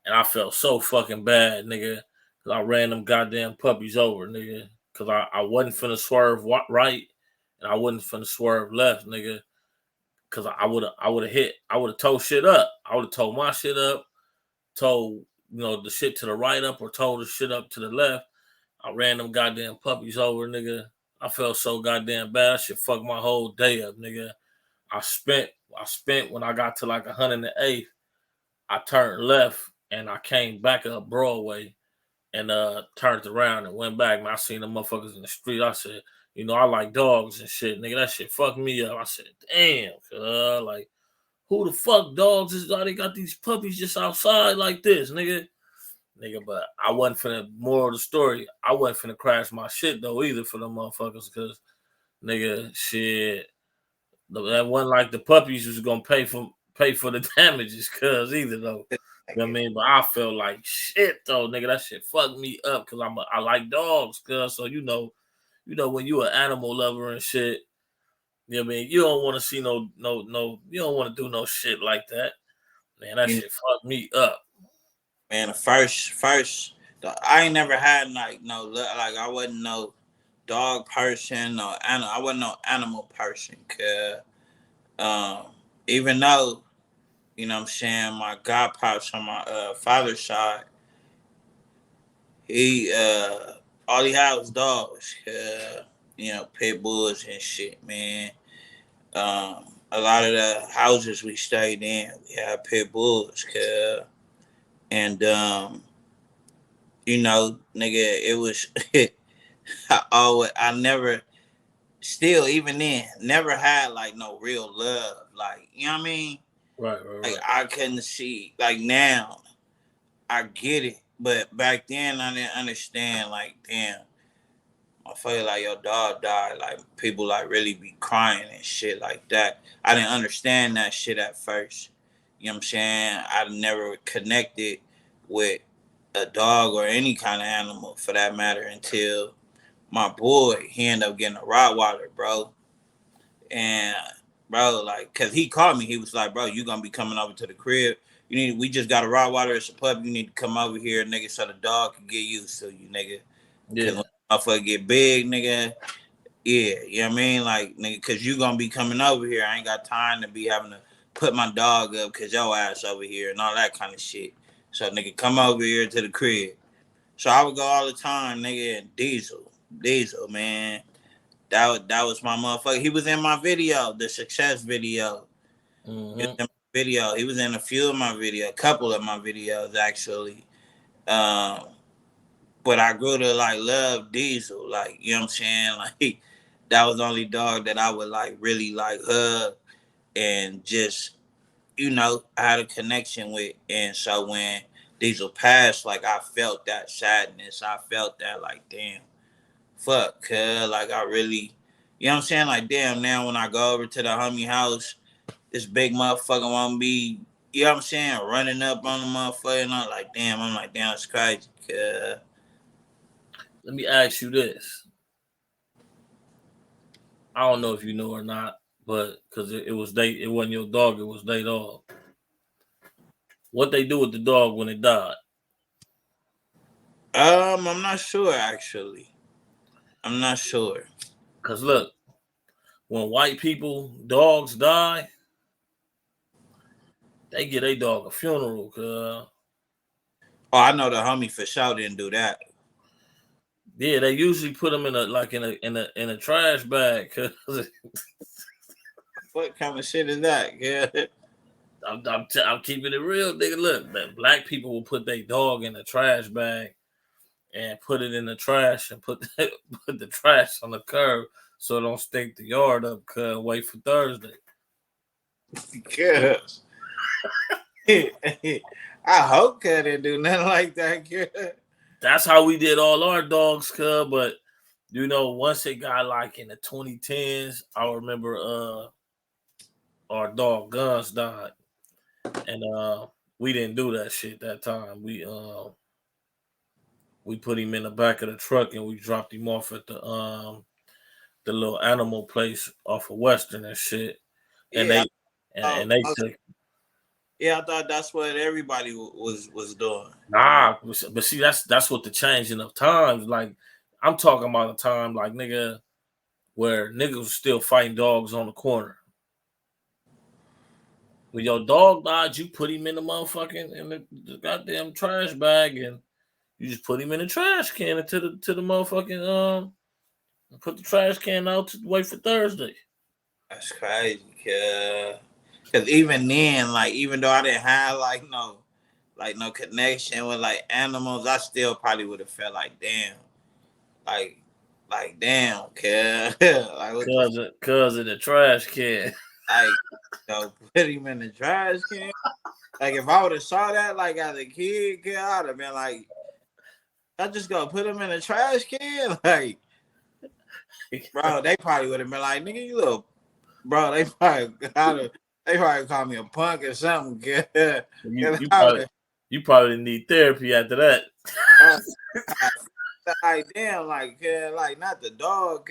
And I felt so fucking bad, nigga. Cause I ran them goddamn puppies over, nigga. Cause I wasn't finna swerve right, and I wasn't finna swerve left, nigga. Cause I would have towed shit up. I would have towed my shit up, told the shit to the right up, or told the shit up to the left. I ran them goddamn puppies over, nigga. I felt so goddamn bad. That shit fucked my whole day up, nigga. I spent I spent when I got to like 108th, I turned left and I came back up Broadway and turned around and went back. Man, I seen the motherfuckers in the street. I said, I like dogs and shit, nigga. That shit fucked me up. I said, damn, like who the fuck dogs is? They got these puppies just outside like this, nigga. Nigga, but I wasn't finna, moral of the story, I wasn't finna crash my shit though either for them motherfuckers, because nigga, shit, that wasn't like the puppies was gonna pay for the damages, cuz either though. You know what I mean? But I felt like shit though, nigga. That shit fucked me up because I like dogs, cuz. So when you an animal lover and shit, you know what I mean? You don't want to see no, you don't want to do no shit like that. Man, that You know, shit fucked me up. man, the first, I ain't never had like no, like I wasn't no dog person or animal. I wasn't no animal person, cause um, even though you know what I'm saying, my godpops on my father's side, he all he had was dogs, pit bulls and shit, man. A lot of the houses we stayed in, we had pit bulls, cause, and nigga, it was I never, still even then, never had like no real love, like you know what I mean. Right, right, Like right. I couldn't see, like now I get it, but back then I didn't understand. Like damn, I feel like your dog died. Like people like really be crying and shit like that. I didn't understand that shit at first. You know what I'm saying? I never connected with a dog or any kind of animal for that matter until my boy, he ended up getting a Rottweiler, bro. And bro, like, cause he called me, he was like, bro, you gonna be coming over to the crib. We just got a Rottweiler, it's a pup. You need to come over here, nigga, so the dog can get used to you, nigga. Cause Yeah, when motherfucker get big, nigga, yeah, you know what I mean? Like, nigga, cause you gonna be coming over here. I ain't got time to be having to put my dog up cause your ass over here and all that kind of shit. So nigga, come over here to the crib. So I would go all the time, nigga, and Diesel, man. That was my motherfucker. He was in my video, the success video. He was mm-hmm. in my video. He was in a few of my videos, a couple of my videos actually. Um, but I grew to like love Diesel, like you know what I'm saying. Like that was the only dog that I would like really like hug and just I had a connection with. And so when Diesel passed, like I felt that sadness. I felt that like damn, fuck, cuz like I really, you know what I'm saying? Like damn, now when I go over to the homie house, this big motherfucker won't be, you know what I'm saying, running up on the motherfucker, and I'm like damn, it's crazy, cuz. Let me ask you this. I don't know if you know or not, but because it wasn't your dog, it was their dog. What they do with the dog when it died? I'm not sure actually. I'm not sure. Cause look, when white people dogs die, they get a dog a funeral. Oh, I know the homie for sure didn't do that. Yeah, they usually put them in a trash bag. Cause What kind of shit is that? Yeah. I'm keeping it real, nigga. Look, man, black people will put their dog in a trash bag and put it in the trash and put put the trash on the curb so it don't stink the yard up. Cause wait for Thursday. Cuz. I hope cuz didn't do nothing like that, cuz. That's how we did all our dogs, cuz. But you know, once it got like in the 2010s, I remember our dog Guns died, and we didn't do that shit that time. We put him in the back of the truck and we dropped him off at the little animal place off of Western and shit. And Yeah, they and they took I thought that's what everybody was doing. nah, but see that's what the changing of times. Like I'm talking about a time like nigga where niggas was still fighting dogs on the corner. When your dog died, you put him in the motherfucking in the goddamn trash bag and you just put him in the trash can into the motherfucking put the trash can out to wait for Thursday. That's crazy, cause even then, like even though I didn't have like no connection with like animals, I still probably would have felt like damn, like damn, cuz like what the Cause of the trash can. like put him in the trash can. Like if I would have saw that like as a kid, I'd have been like, I just gonna put him in the trash can, like. Bro, they probably would have been like, nigga, you little bro, they probably call me a punk or something. You probably need therapy after that. Like damn, like not the dog,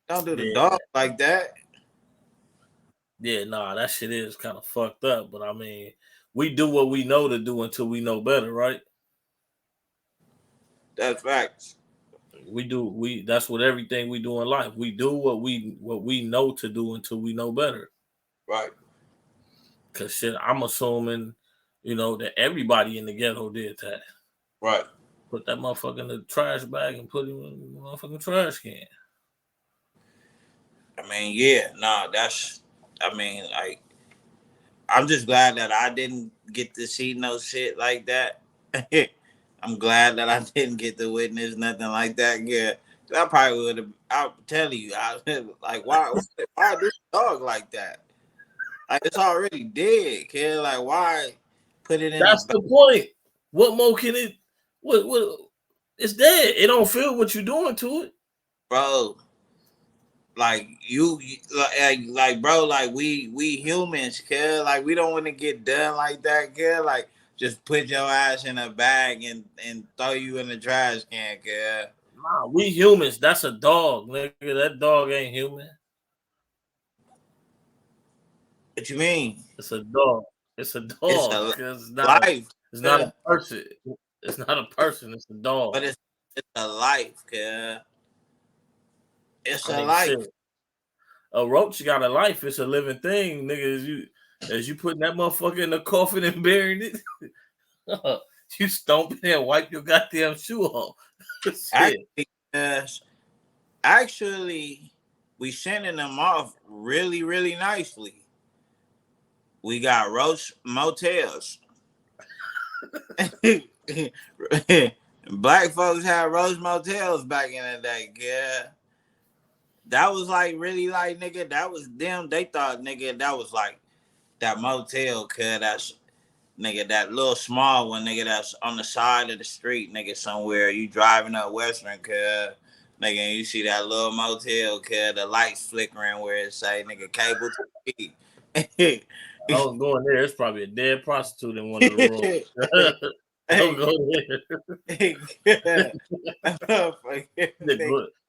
don't do the Yeah. dog like that. Yeah, nah, that shit is kind of fucked up. But I mean, we do what we know to do until we know better, right? That's facts. We that's what everything we do in life. We do what we know to do until we know better. Right. Cause shit, I'm assuming, that everybody in the ghetto did that. Right. Put that motherfucker in the trash bag and put him in the motherfucking trash can. I mean, yeah, nah, like I'm just glad that I didn't get to see no shit like that. I'm glad that I didn't get to witness nothing like that. Yeah, I probably would have. I'll tell you, like why do the dog like that? Like it's already dead, kid. Like why put it in That's the point. What more can it? What? It's dead. It don't feel what you're doing to it, bro? Like you like bro, like we humans, kid. Like we don't want to get done like that, kid. Like just put your ass in a bag and throw you in the trash can, kid. Nah, we humans. That's a dog, nigga. That dog ain't human. What you mean? It's a dog. It's a dog. It's a life. It's not a person. It's not a person. It's a dog. But it's a life, kid. It's a life. Shit. A roach got a life. It's a living thing, nigga. As you putting that motherfucker in the coffin and burying it, you stomp it and wipe your goddamn shoe off. Actually, we sending them off really, really nicely. We got roach motels. Black folks had roach motels back in the day, yeah. That was like really like nigga. That was them. They thought nigga that was like that motel. Nigga, that little small one, nigga, that's on the side of the street, nigga, somewhere. You driving up Western, cuz. Nigga, and you see that little motel, cuz, the lights flickering where it say, nigga, cable TV. I don't go in there. It's probably a dead prostitute in one of the rooms. Don't Hey, go there. hey,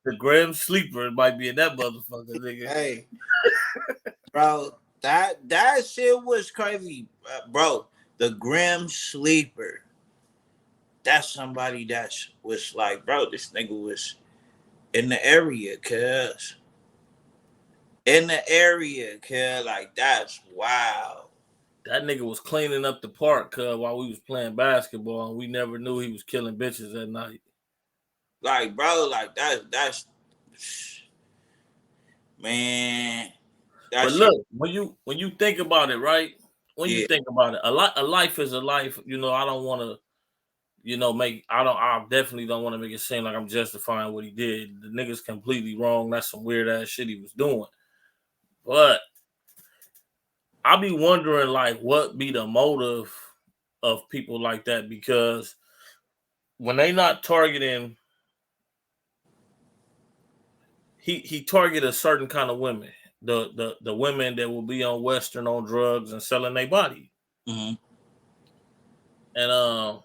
The Graham sleeper might be in that motherfucker, nigga. hey, bro, that shit was crazy, bro. The Grim Sleeper. That's somebody that was like, bro, this nigga was in the area, cuz. In the area, cuz. Like, that's wild. That nigga was cleaning up the park while we was playing basketball, and we never knew he was killing bitches at night. Like, bro, like, that's, man, that But shit, look, when you think about it, right? When you yeah. think about it, a life is a life. You know, I don't want to, I definitely don't want to make it seem like I'm justifying what he did. The nigga's completely wrong. That's some weird ass shit he was doing. But I be wondering, like, what be the motive of people like that? Because when they not targeting, he targeted a certain kind of women, the women that will be on Western on drugs and selling their body, Mm-hmm. and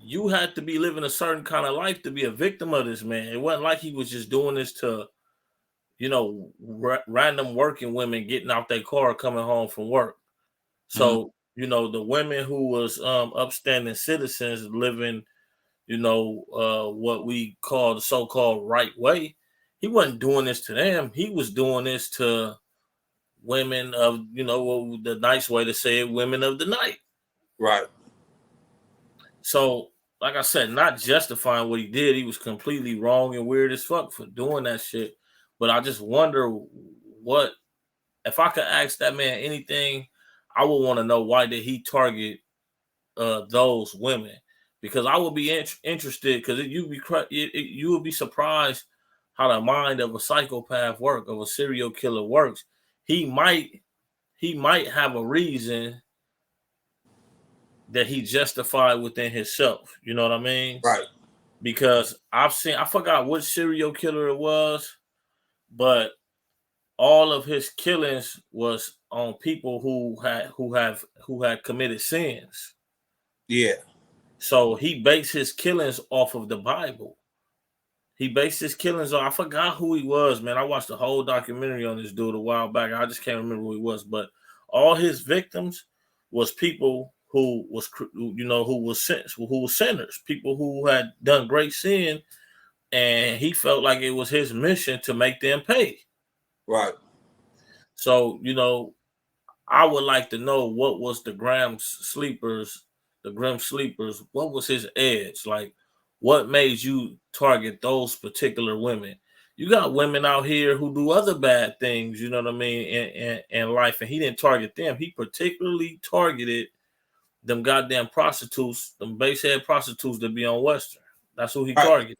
you had to be living a certain kind of life to be a victim of this man. It wasn't like he was just doing this to, random working women getting out their car coming home from work. Mm-hmm. So, the women who was upstanding citizens living, what we call the so-called right way, he wasn't doing this to them. He was doing this to women of, the nice way to say it, women of the night. Right. So, like I said, not justifying what he did. He was completely wrong and weird as fuck for doing that shit. But I just wonder what, if I could ask that man anything, I would want to know, why did he target those women? Because I would be interested, because you would be surprised how the mind of a psychopath work, of a serial killer works. He might have a reason that he justified within himself. You know what I mean? Right. Because I forgot which serial killer it was, but all of his killings was on people who had committed sins. Yeah. So he based his killings off of the Bible. He based his killings on, I forgot who he was, man. I watched the whole documentary on this dude a while back. I just can't remember who he was, but all his victims was people who was, who was sinners, people who had done great sin, and he felt like it was his mission to make them pay. Right. So, I would like to know, what was the Grim Sleepers, what was his edge? Like, what made you target those particular women? You got women out here who do other bad things, you know what I mean, in life, and he didn't target them. He particularly targeted them goddamn prostitutes, them basehead prostitutes that be on Western. That's who he Right. targeted.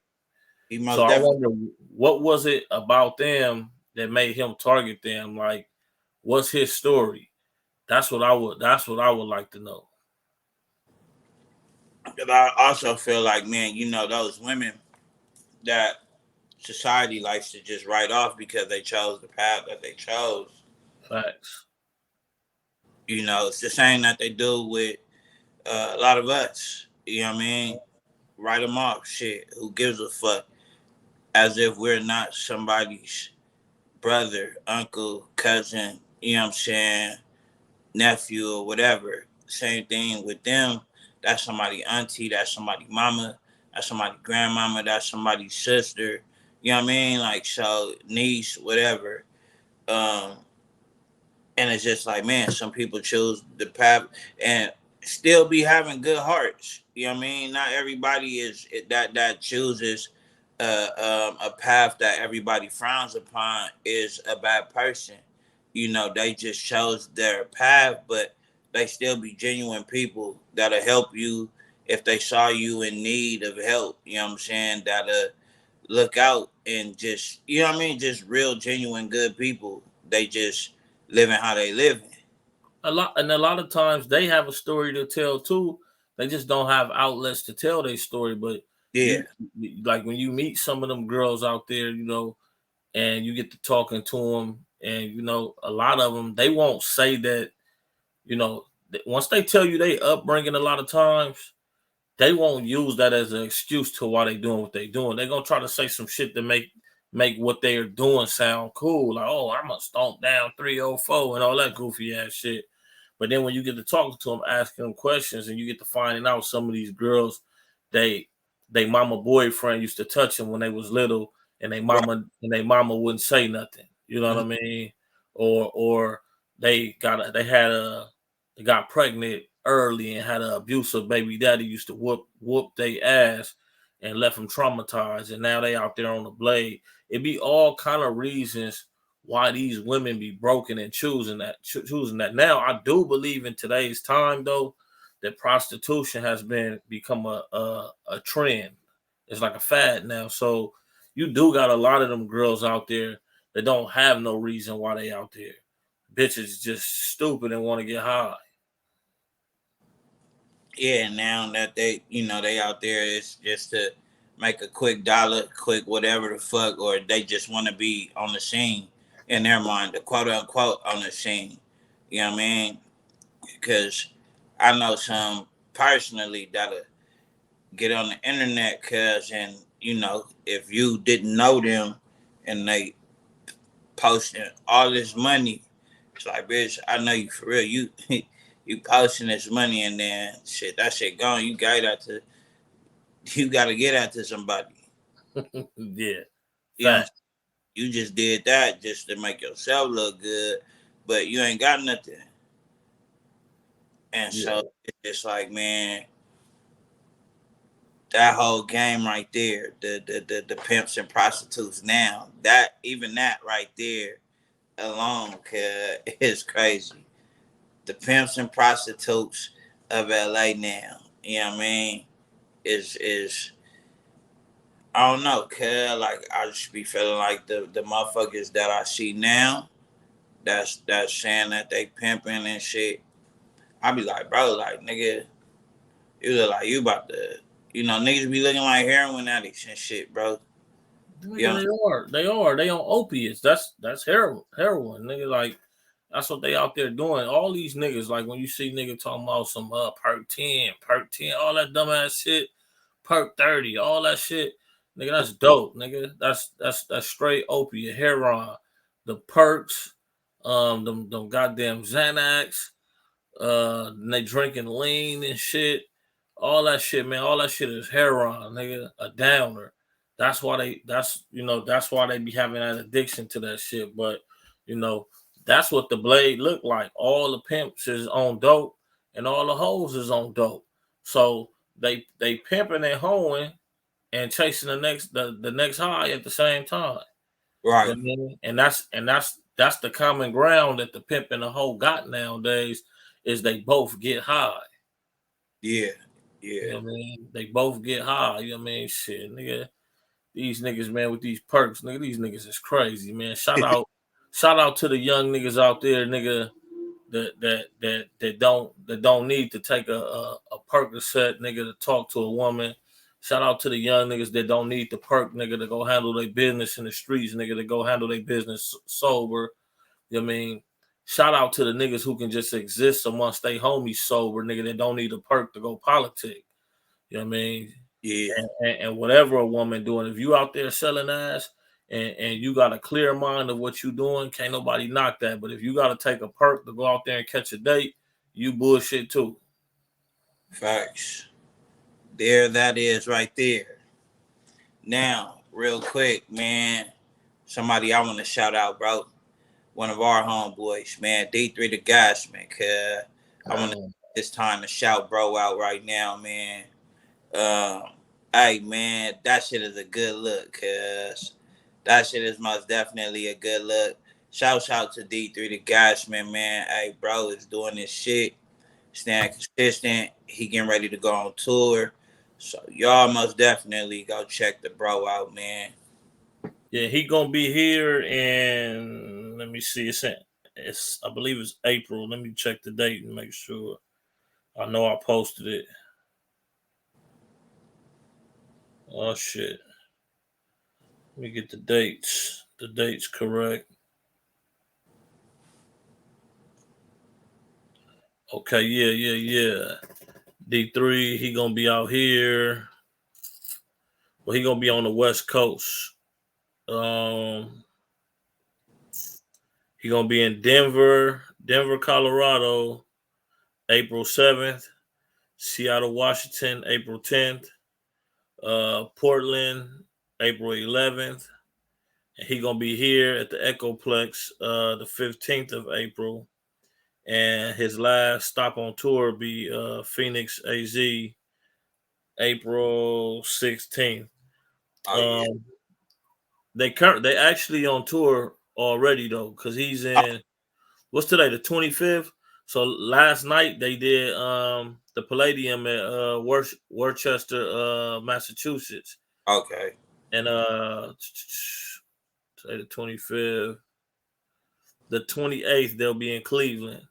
He So most I definitely. wonder, what was it about them that made him target them? Like, what's his story? That's what I would like to know. But I also feel like, man, those women that society likes to just write off because they chose the path that they chose. Facts. It's the same that they do with a lot of us. You know what I mean? Write them off. Shit. Who gives a fuck? As if we're not somebody's brother, uncle, cousin, you know what I'm saying, nephew or whatever. Same thing with them. That's somebody auntie, that's somebody mama, that's somebody grandmama, that's somebody's sister. You know what I mean? Like, so niece, whatever. Um, and it's just like, man, some people choose the path and still be having good hearts. You know what I mean? Not everybody is that chooses a path that everybody frowns upon is a bad person. They just chose their path, but they still be genuine people that'll help you if they saw you in need of help. You know what I'm saying? That'll look out and just, you know what I mean? Just real, genuine, good people. They just living how they living. a lot of times they have a story to tell too. They just don't have outlets to tell their story. But Yeah, like when you meet some of them girls out there, and you get to talking to them, and a lot of them, they won't say that. Once they tell you they upbringing, a lot of times they won't use that as an excuse to why they doing what they doing. They're gonna try to say some shit to make what they are doing sound cool, like, oh, I'm gonna stomp down 304 and all that goofy ass shit. But then when you get to talking to them, asking them questions, and you get to finding out some of these girls, they mama boyfriend used to touch them when they was little, and right. they mama wouldn't say nothing. You know what I Mhm. mean? Or they got pregnant early and had an abusive baby daddy used to whoop their ass and left them traumatized, and now they out there on the blade. It be all kind of reasons why these women be broken and choosing that. Now, I do believe in today's time though that prostitution has become a trend. It's like a fad now. So you do got a lot of them girls out there that don't have no reason why they out there. Bitches just stupid and want to get high. Yeah, now that they out there, it's just to make a quick dollar, quick whatever the fuck, or they just want to be on the scene in their mind, the quote unquote on the scene. You know what I mean? Because I know some personally that'll get on the internet, cause and if you didn't know them and they posting all this money, it's like, bitch, I know you for real. You you posting this money and then shit, that shit gone. You gotta get out to somebody. Yeah, You know what I'm fact. saying? You just did that just to make yourself look good, but you ain't got nothing. And Yeah, so it's just like, man, that whole game right there, the pimps and prostitutes now, that even that right there alone, is crazy. The pimps and prostitutes of LA now. You know what I mean? Is I don't know, cuz like I just be feeling like the motherfuckers that I see now, that's saying that they pimping and shit. I be like, bro, like nigga, you look like you about to, niggas be looking like heroin addicts and shit, bro. You nigga, know, they on opiates. That's heroin, nigga. Like that's what they out there doing. All these niggas, like when you see nigga talking about some perk 10, all that dumbass shit, perk 30, all that shit, nigga, that's dope, nigga. That's straight opiate heroin. The perks, them goddamn Xanax, they drinking lean and shit. All that shit, man. All that shit is heroin, nigga. A downer. That's why they be having that addiction to that shit. But you know, that's what the blade look like. All the pimps is on dope and all the hoes is on dope. So they pimping and hoeing and chasing the next high at the same time. You right? know what I mean? And that's the common ground that the pimp and the hoe got nowadays is they both get high. Yeah, You yeah. know what I mean? They both get high. You know what I mean? Shit, nigga. These niggas, man, with these perks, nigga, these niggas is crazy, man. Shout out to the young niggas out there, nigga, that don't need to take a Percocet, nigga, to talk to a woman. Shout out to the young niggas that don't need the perk, nigga, to go handle their business in the streets, nigga, to go handle their business sober. You know what I mean? Shout out to the niggas who can just exist amongst they homies sober, nigga, that don't need a perk to go politic. You know what I mean? Yeah, And whatever a woman doing, if you out there selling ass and you got a clear mind of what you doing, can't nobody knock that. But if you got to take a perk to go out there and catch a date, you bullshit too. facts. There, that is right there. Now, real quick, man, somebody I want to shout out, bro. One of our homeboys, man, D3 the guys, man. I want to this time to shout bro out right now, man. Um, hey, man, that shit is a good look, cuz that shit is most definitely a good look. Shout out to D3 the guys, man. Hey, bro is doing this shit, staying consistent. He getting ready to go on tour. So y'all most definitely go check the bro out, man. Yeah, he gonna be here in let me see, it's I believe it's April. Let me check the date and make sure. I know I posted it. Oh shit. Let me get the dates. The dates correct. Okay, yeah. D3, he gonna be out here. Well, he gonna be on the West Coast. Um, he gonna be in Denver, Colorado, April 7th. Seattle, Washington, April 10th. Portland, April 11th. And he gonna be here at the Echoplex the 15th of April. And his last stop on tour will be Phoenix AZ, April 16th. Oh yeah. Um, they actually on tour already though, because he's Oh, in what's today, the 25th. So last night they did the Palladium at Worcester, Massachusetts. okay. And today the 25th. The 28th they'll be in Cleveland.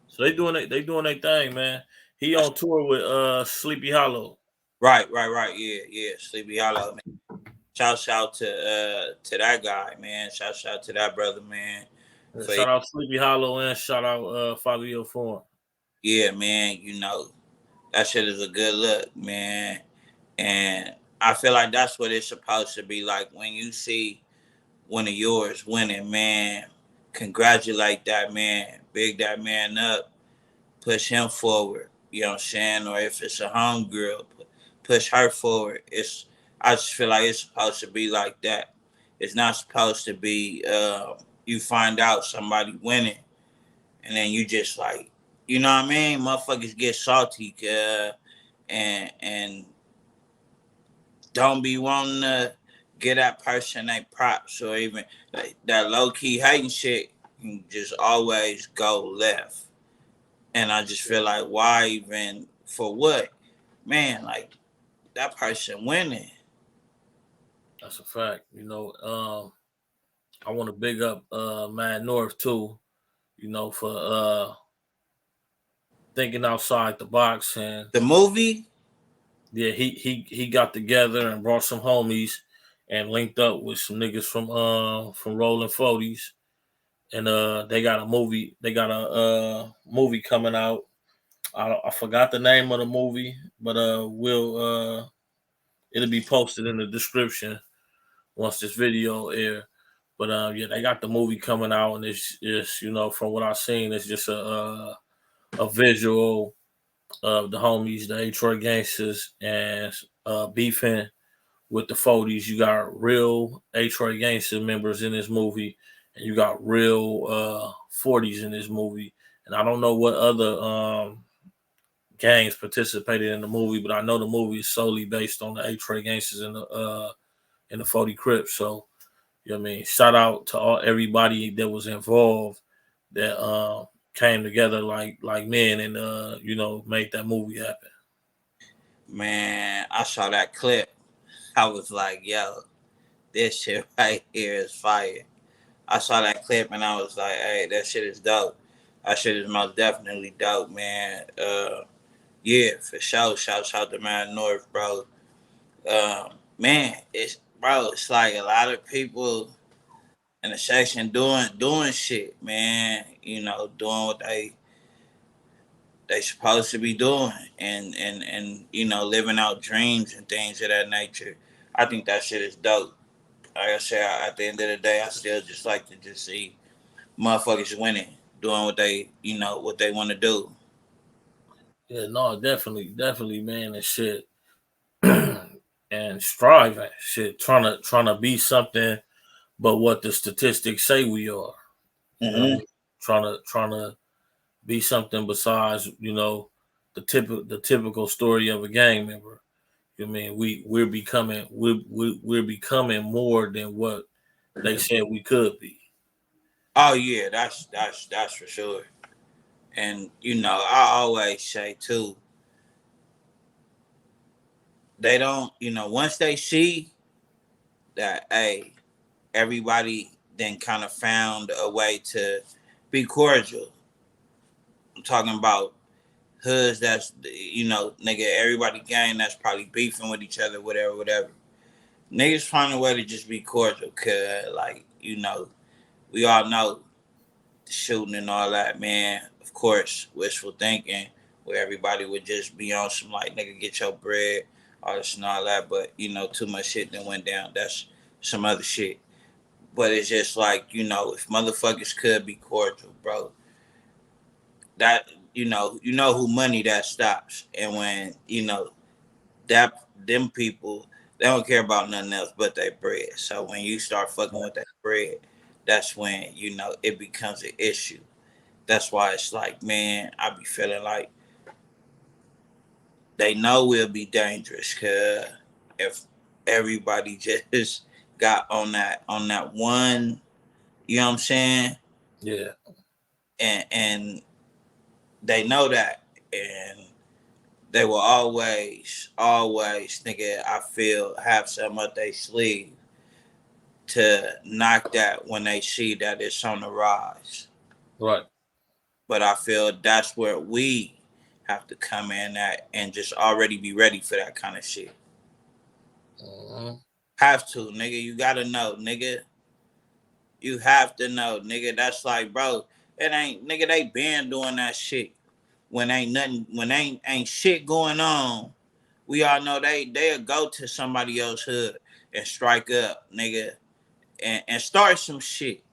So they doing their thing, man. He That's on tour with Sleepy Hollow. right. Yeah. Sleepy Hollow, man. Shout out to that guy, man. Shout out to that brother, man. For Shout out Sleepy Hollow and shout out Fabio Foreign. yeah, man. That shit is a good look, man. And I feel like that's what it's supposed to be like when you see one of yours winning, man. Congratulate that man, big that man up, push him forward. You know what I'm saying? Or if it's a homegirl, push her forward. I just feel like it's supposed to be like that. It's not supposed to be you find out somebody winning and then you just like, you know what I mean? Motherfuckers get salty, and don't be wanting to get that person they props or even like that low key hating shit can just always go left. And I just feel like why even for what? Man, like that person winning. That's a fact. I want to big up Mad North too. For thinking outside the box, and The movie, yeah, he got together and brought some homies and linked up with some niggas from Rolling Forties, and they got a movie. They got a movie coming out. I forgot the name of the movie, but it'll be posted in the description once this video air. But yeah, they got the movie coming out, and it's from what I've seen, it's just a visual of the homies, the Detroit gangsters, and beefing with the 40s. You got real Detroit gangster members in this movie, and you got real 40s in this movie. And I don't know what other gangs participated in the movie, but I know the movie is solely based on the Detroit gangsters in the 40 Crips. So you know what I mean? Shout out to everybody that was involved that came together like men and made that movie happen. man, I saw that clip. I was like, yo, this shit right here is fire. I saw that clip and I was like, hey, that shit is dope. That shit is most definitely dope, man. Yeah, for sure. Shout out to Man North, bro. Man, it's like a lot of people in the section doing shit, man. Doing what they supposed to be doing, and living out dreams and things of that nature. I think that shit is dope. Like I said, at the end of the day, I still just like to just see motherfuckers winning, doing what they want to do. Yeah, no, definitely, man, and shit, and striving, shit, trying to be something, but what the statistics say we are. You know what I Mm-hmm. mean? Trying to be something besides the typical story of a gang member. You know what I mean? We're becoming more than what they said we could be. Oh yeah, that's for sure. And I always say too, they don't. Once they see that, hey, everybody then kind of found a way to be cordial. I'm talking about hoods that's, nigga, everybody gang that's probably beefing with each other, whatever. Niggas find a way to just be cordial, cause like, we all know the shooting and all that, man. Of course, wishful thinking, where everybody would just be on some like, nigga, get your bread, all this and all that. But too much shit that went down. That's some other shit. But it's just like, if motherfuckers could be cordial, bro, that who money that stops. And when, that them people, they don't care about nothing else but their bread. So when you start fucking with that bread, that's when, it becomes an issue. That's why it's like, man, I be feeling like they know we'll be dangerous. Cause if everybody just got on that one, you know what I'm saying? Yeah. And they know that, and they will always thinking, I feel, have something up their sleeve to knock that when they see that it's on the rise. Right. But I feel that's where we have to come in at and just already be ready for that kind of shit. Mm-hmm. Have to, nigga. You gotta know, nigga. You have to know, nigga. That's like, bro, it ain't, nigga, they been doing that shit. When ain't nothing, when ain't shit going on, we all know they'll go to somebody else's hood and strike up, nigga, and start some shit.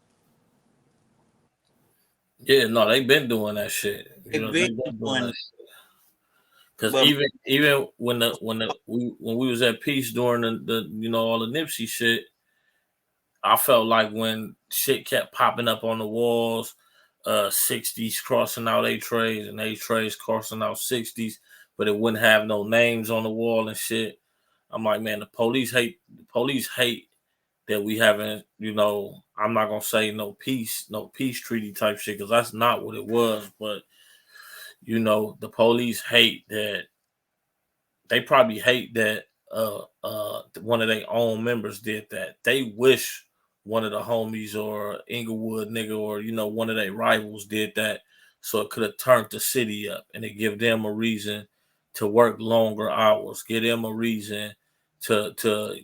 Yeah, no, they've been doing that shit. They been They've been doing doing that that. shit. Because But even when we was at peace during the all the Nipsey shit, I felt like when shit kept popping up on the walls, 60s crossing out A trays and A trays crossing out 60s, but it wouldn't have no names on the wall and shit. I'm like, man, the police hate that we haven't, I'm not gonna say no peace treaty type shit, because that's not what it was. But the police hate that. They probably hate that one of their own members did that. They wish one of the homies or Inglewood nigga or one of their rivals did that, so it could have turned the city up and it give them a reason to work longer hours, give them a reason to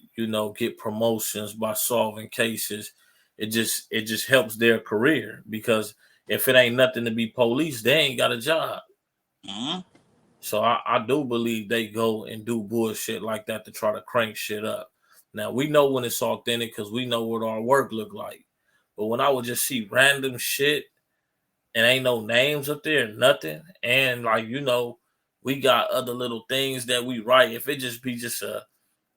get promotions by solving cases. It just helps their career, because if it ain't nothing to be police, they ain't got a job. mhm. So I do believe they go and do bullshit like that to try to crank shit up. Now we know when it's authentic because we know what our work look like. But when I would just see random shit and ain't no names up there, nothing, and like we got other little things that we write. If it just be just a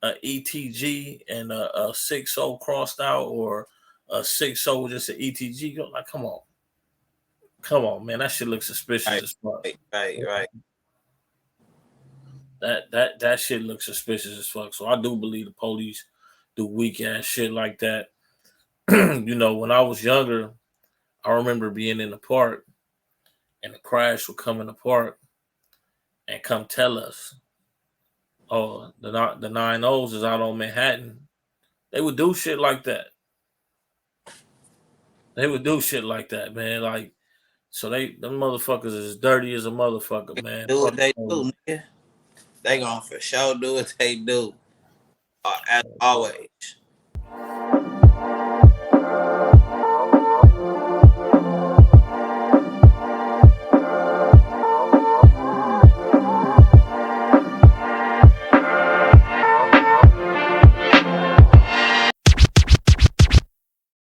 ETG and a 60 crossed out, or a 60 just an ETG, go like, come on, man, that shit looks suspicious Right, as fuck. right. That shit looks suspicious as fuck. So I do believe the police do weak ass shit like that. When I was younger, I remember being in the park and the crash would come in the park and come tell us, oh, the 9 O's is out on Manhattan. They would do shit like that. They would do shit like that, man. Like, so them motherfuckers is dirty as a motherfucker, man. Do Fuck what the they police. do, nigga. They gonna for sure do what they do, as always.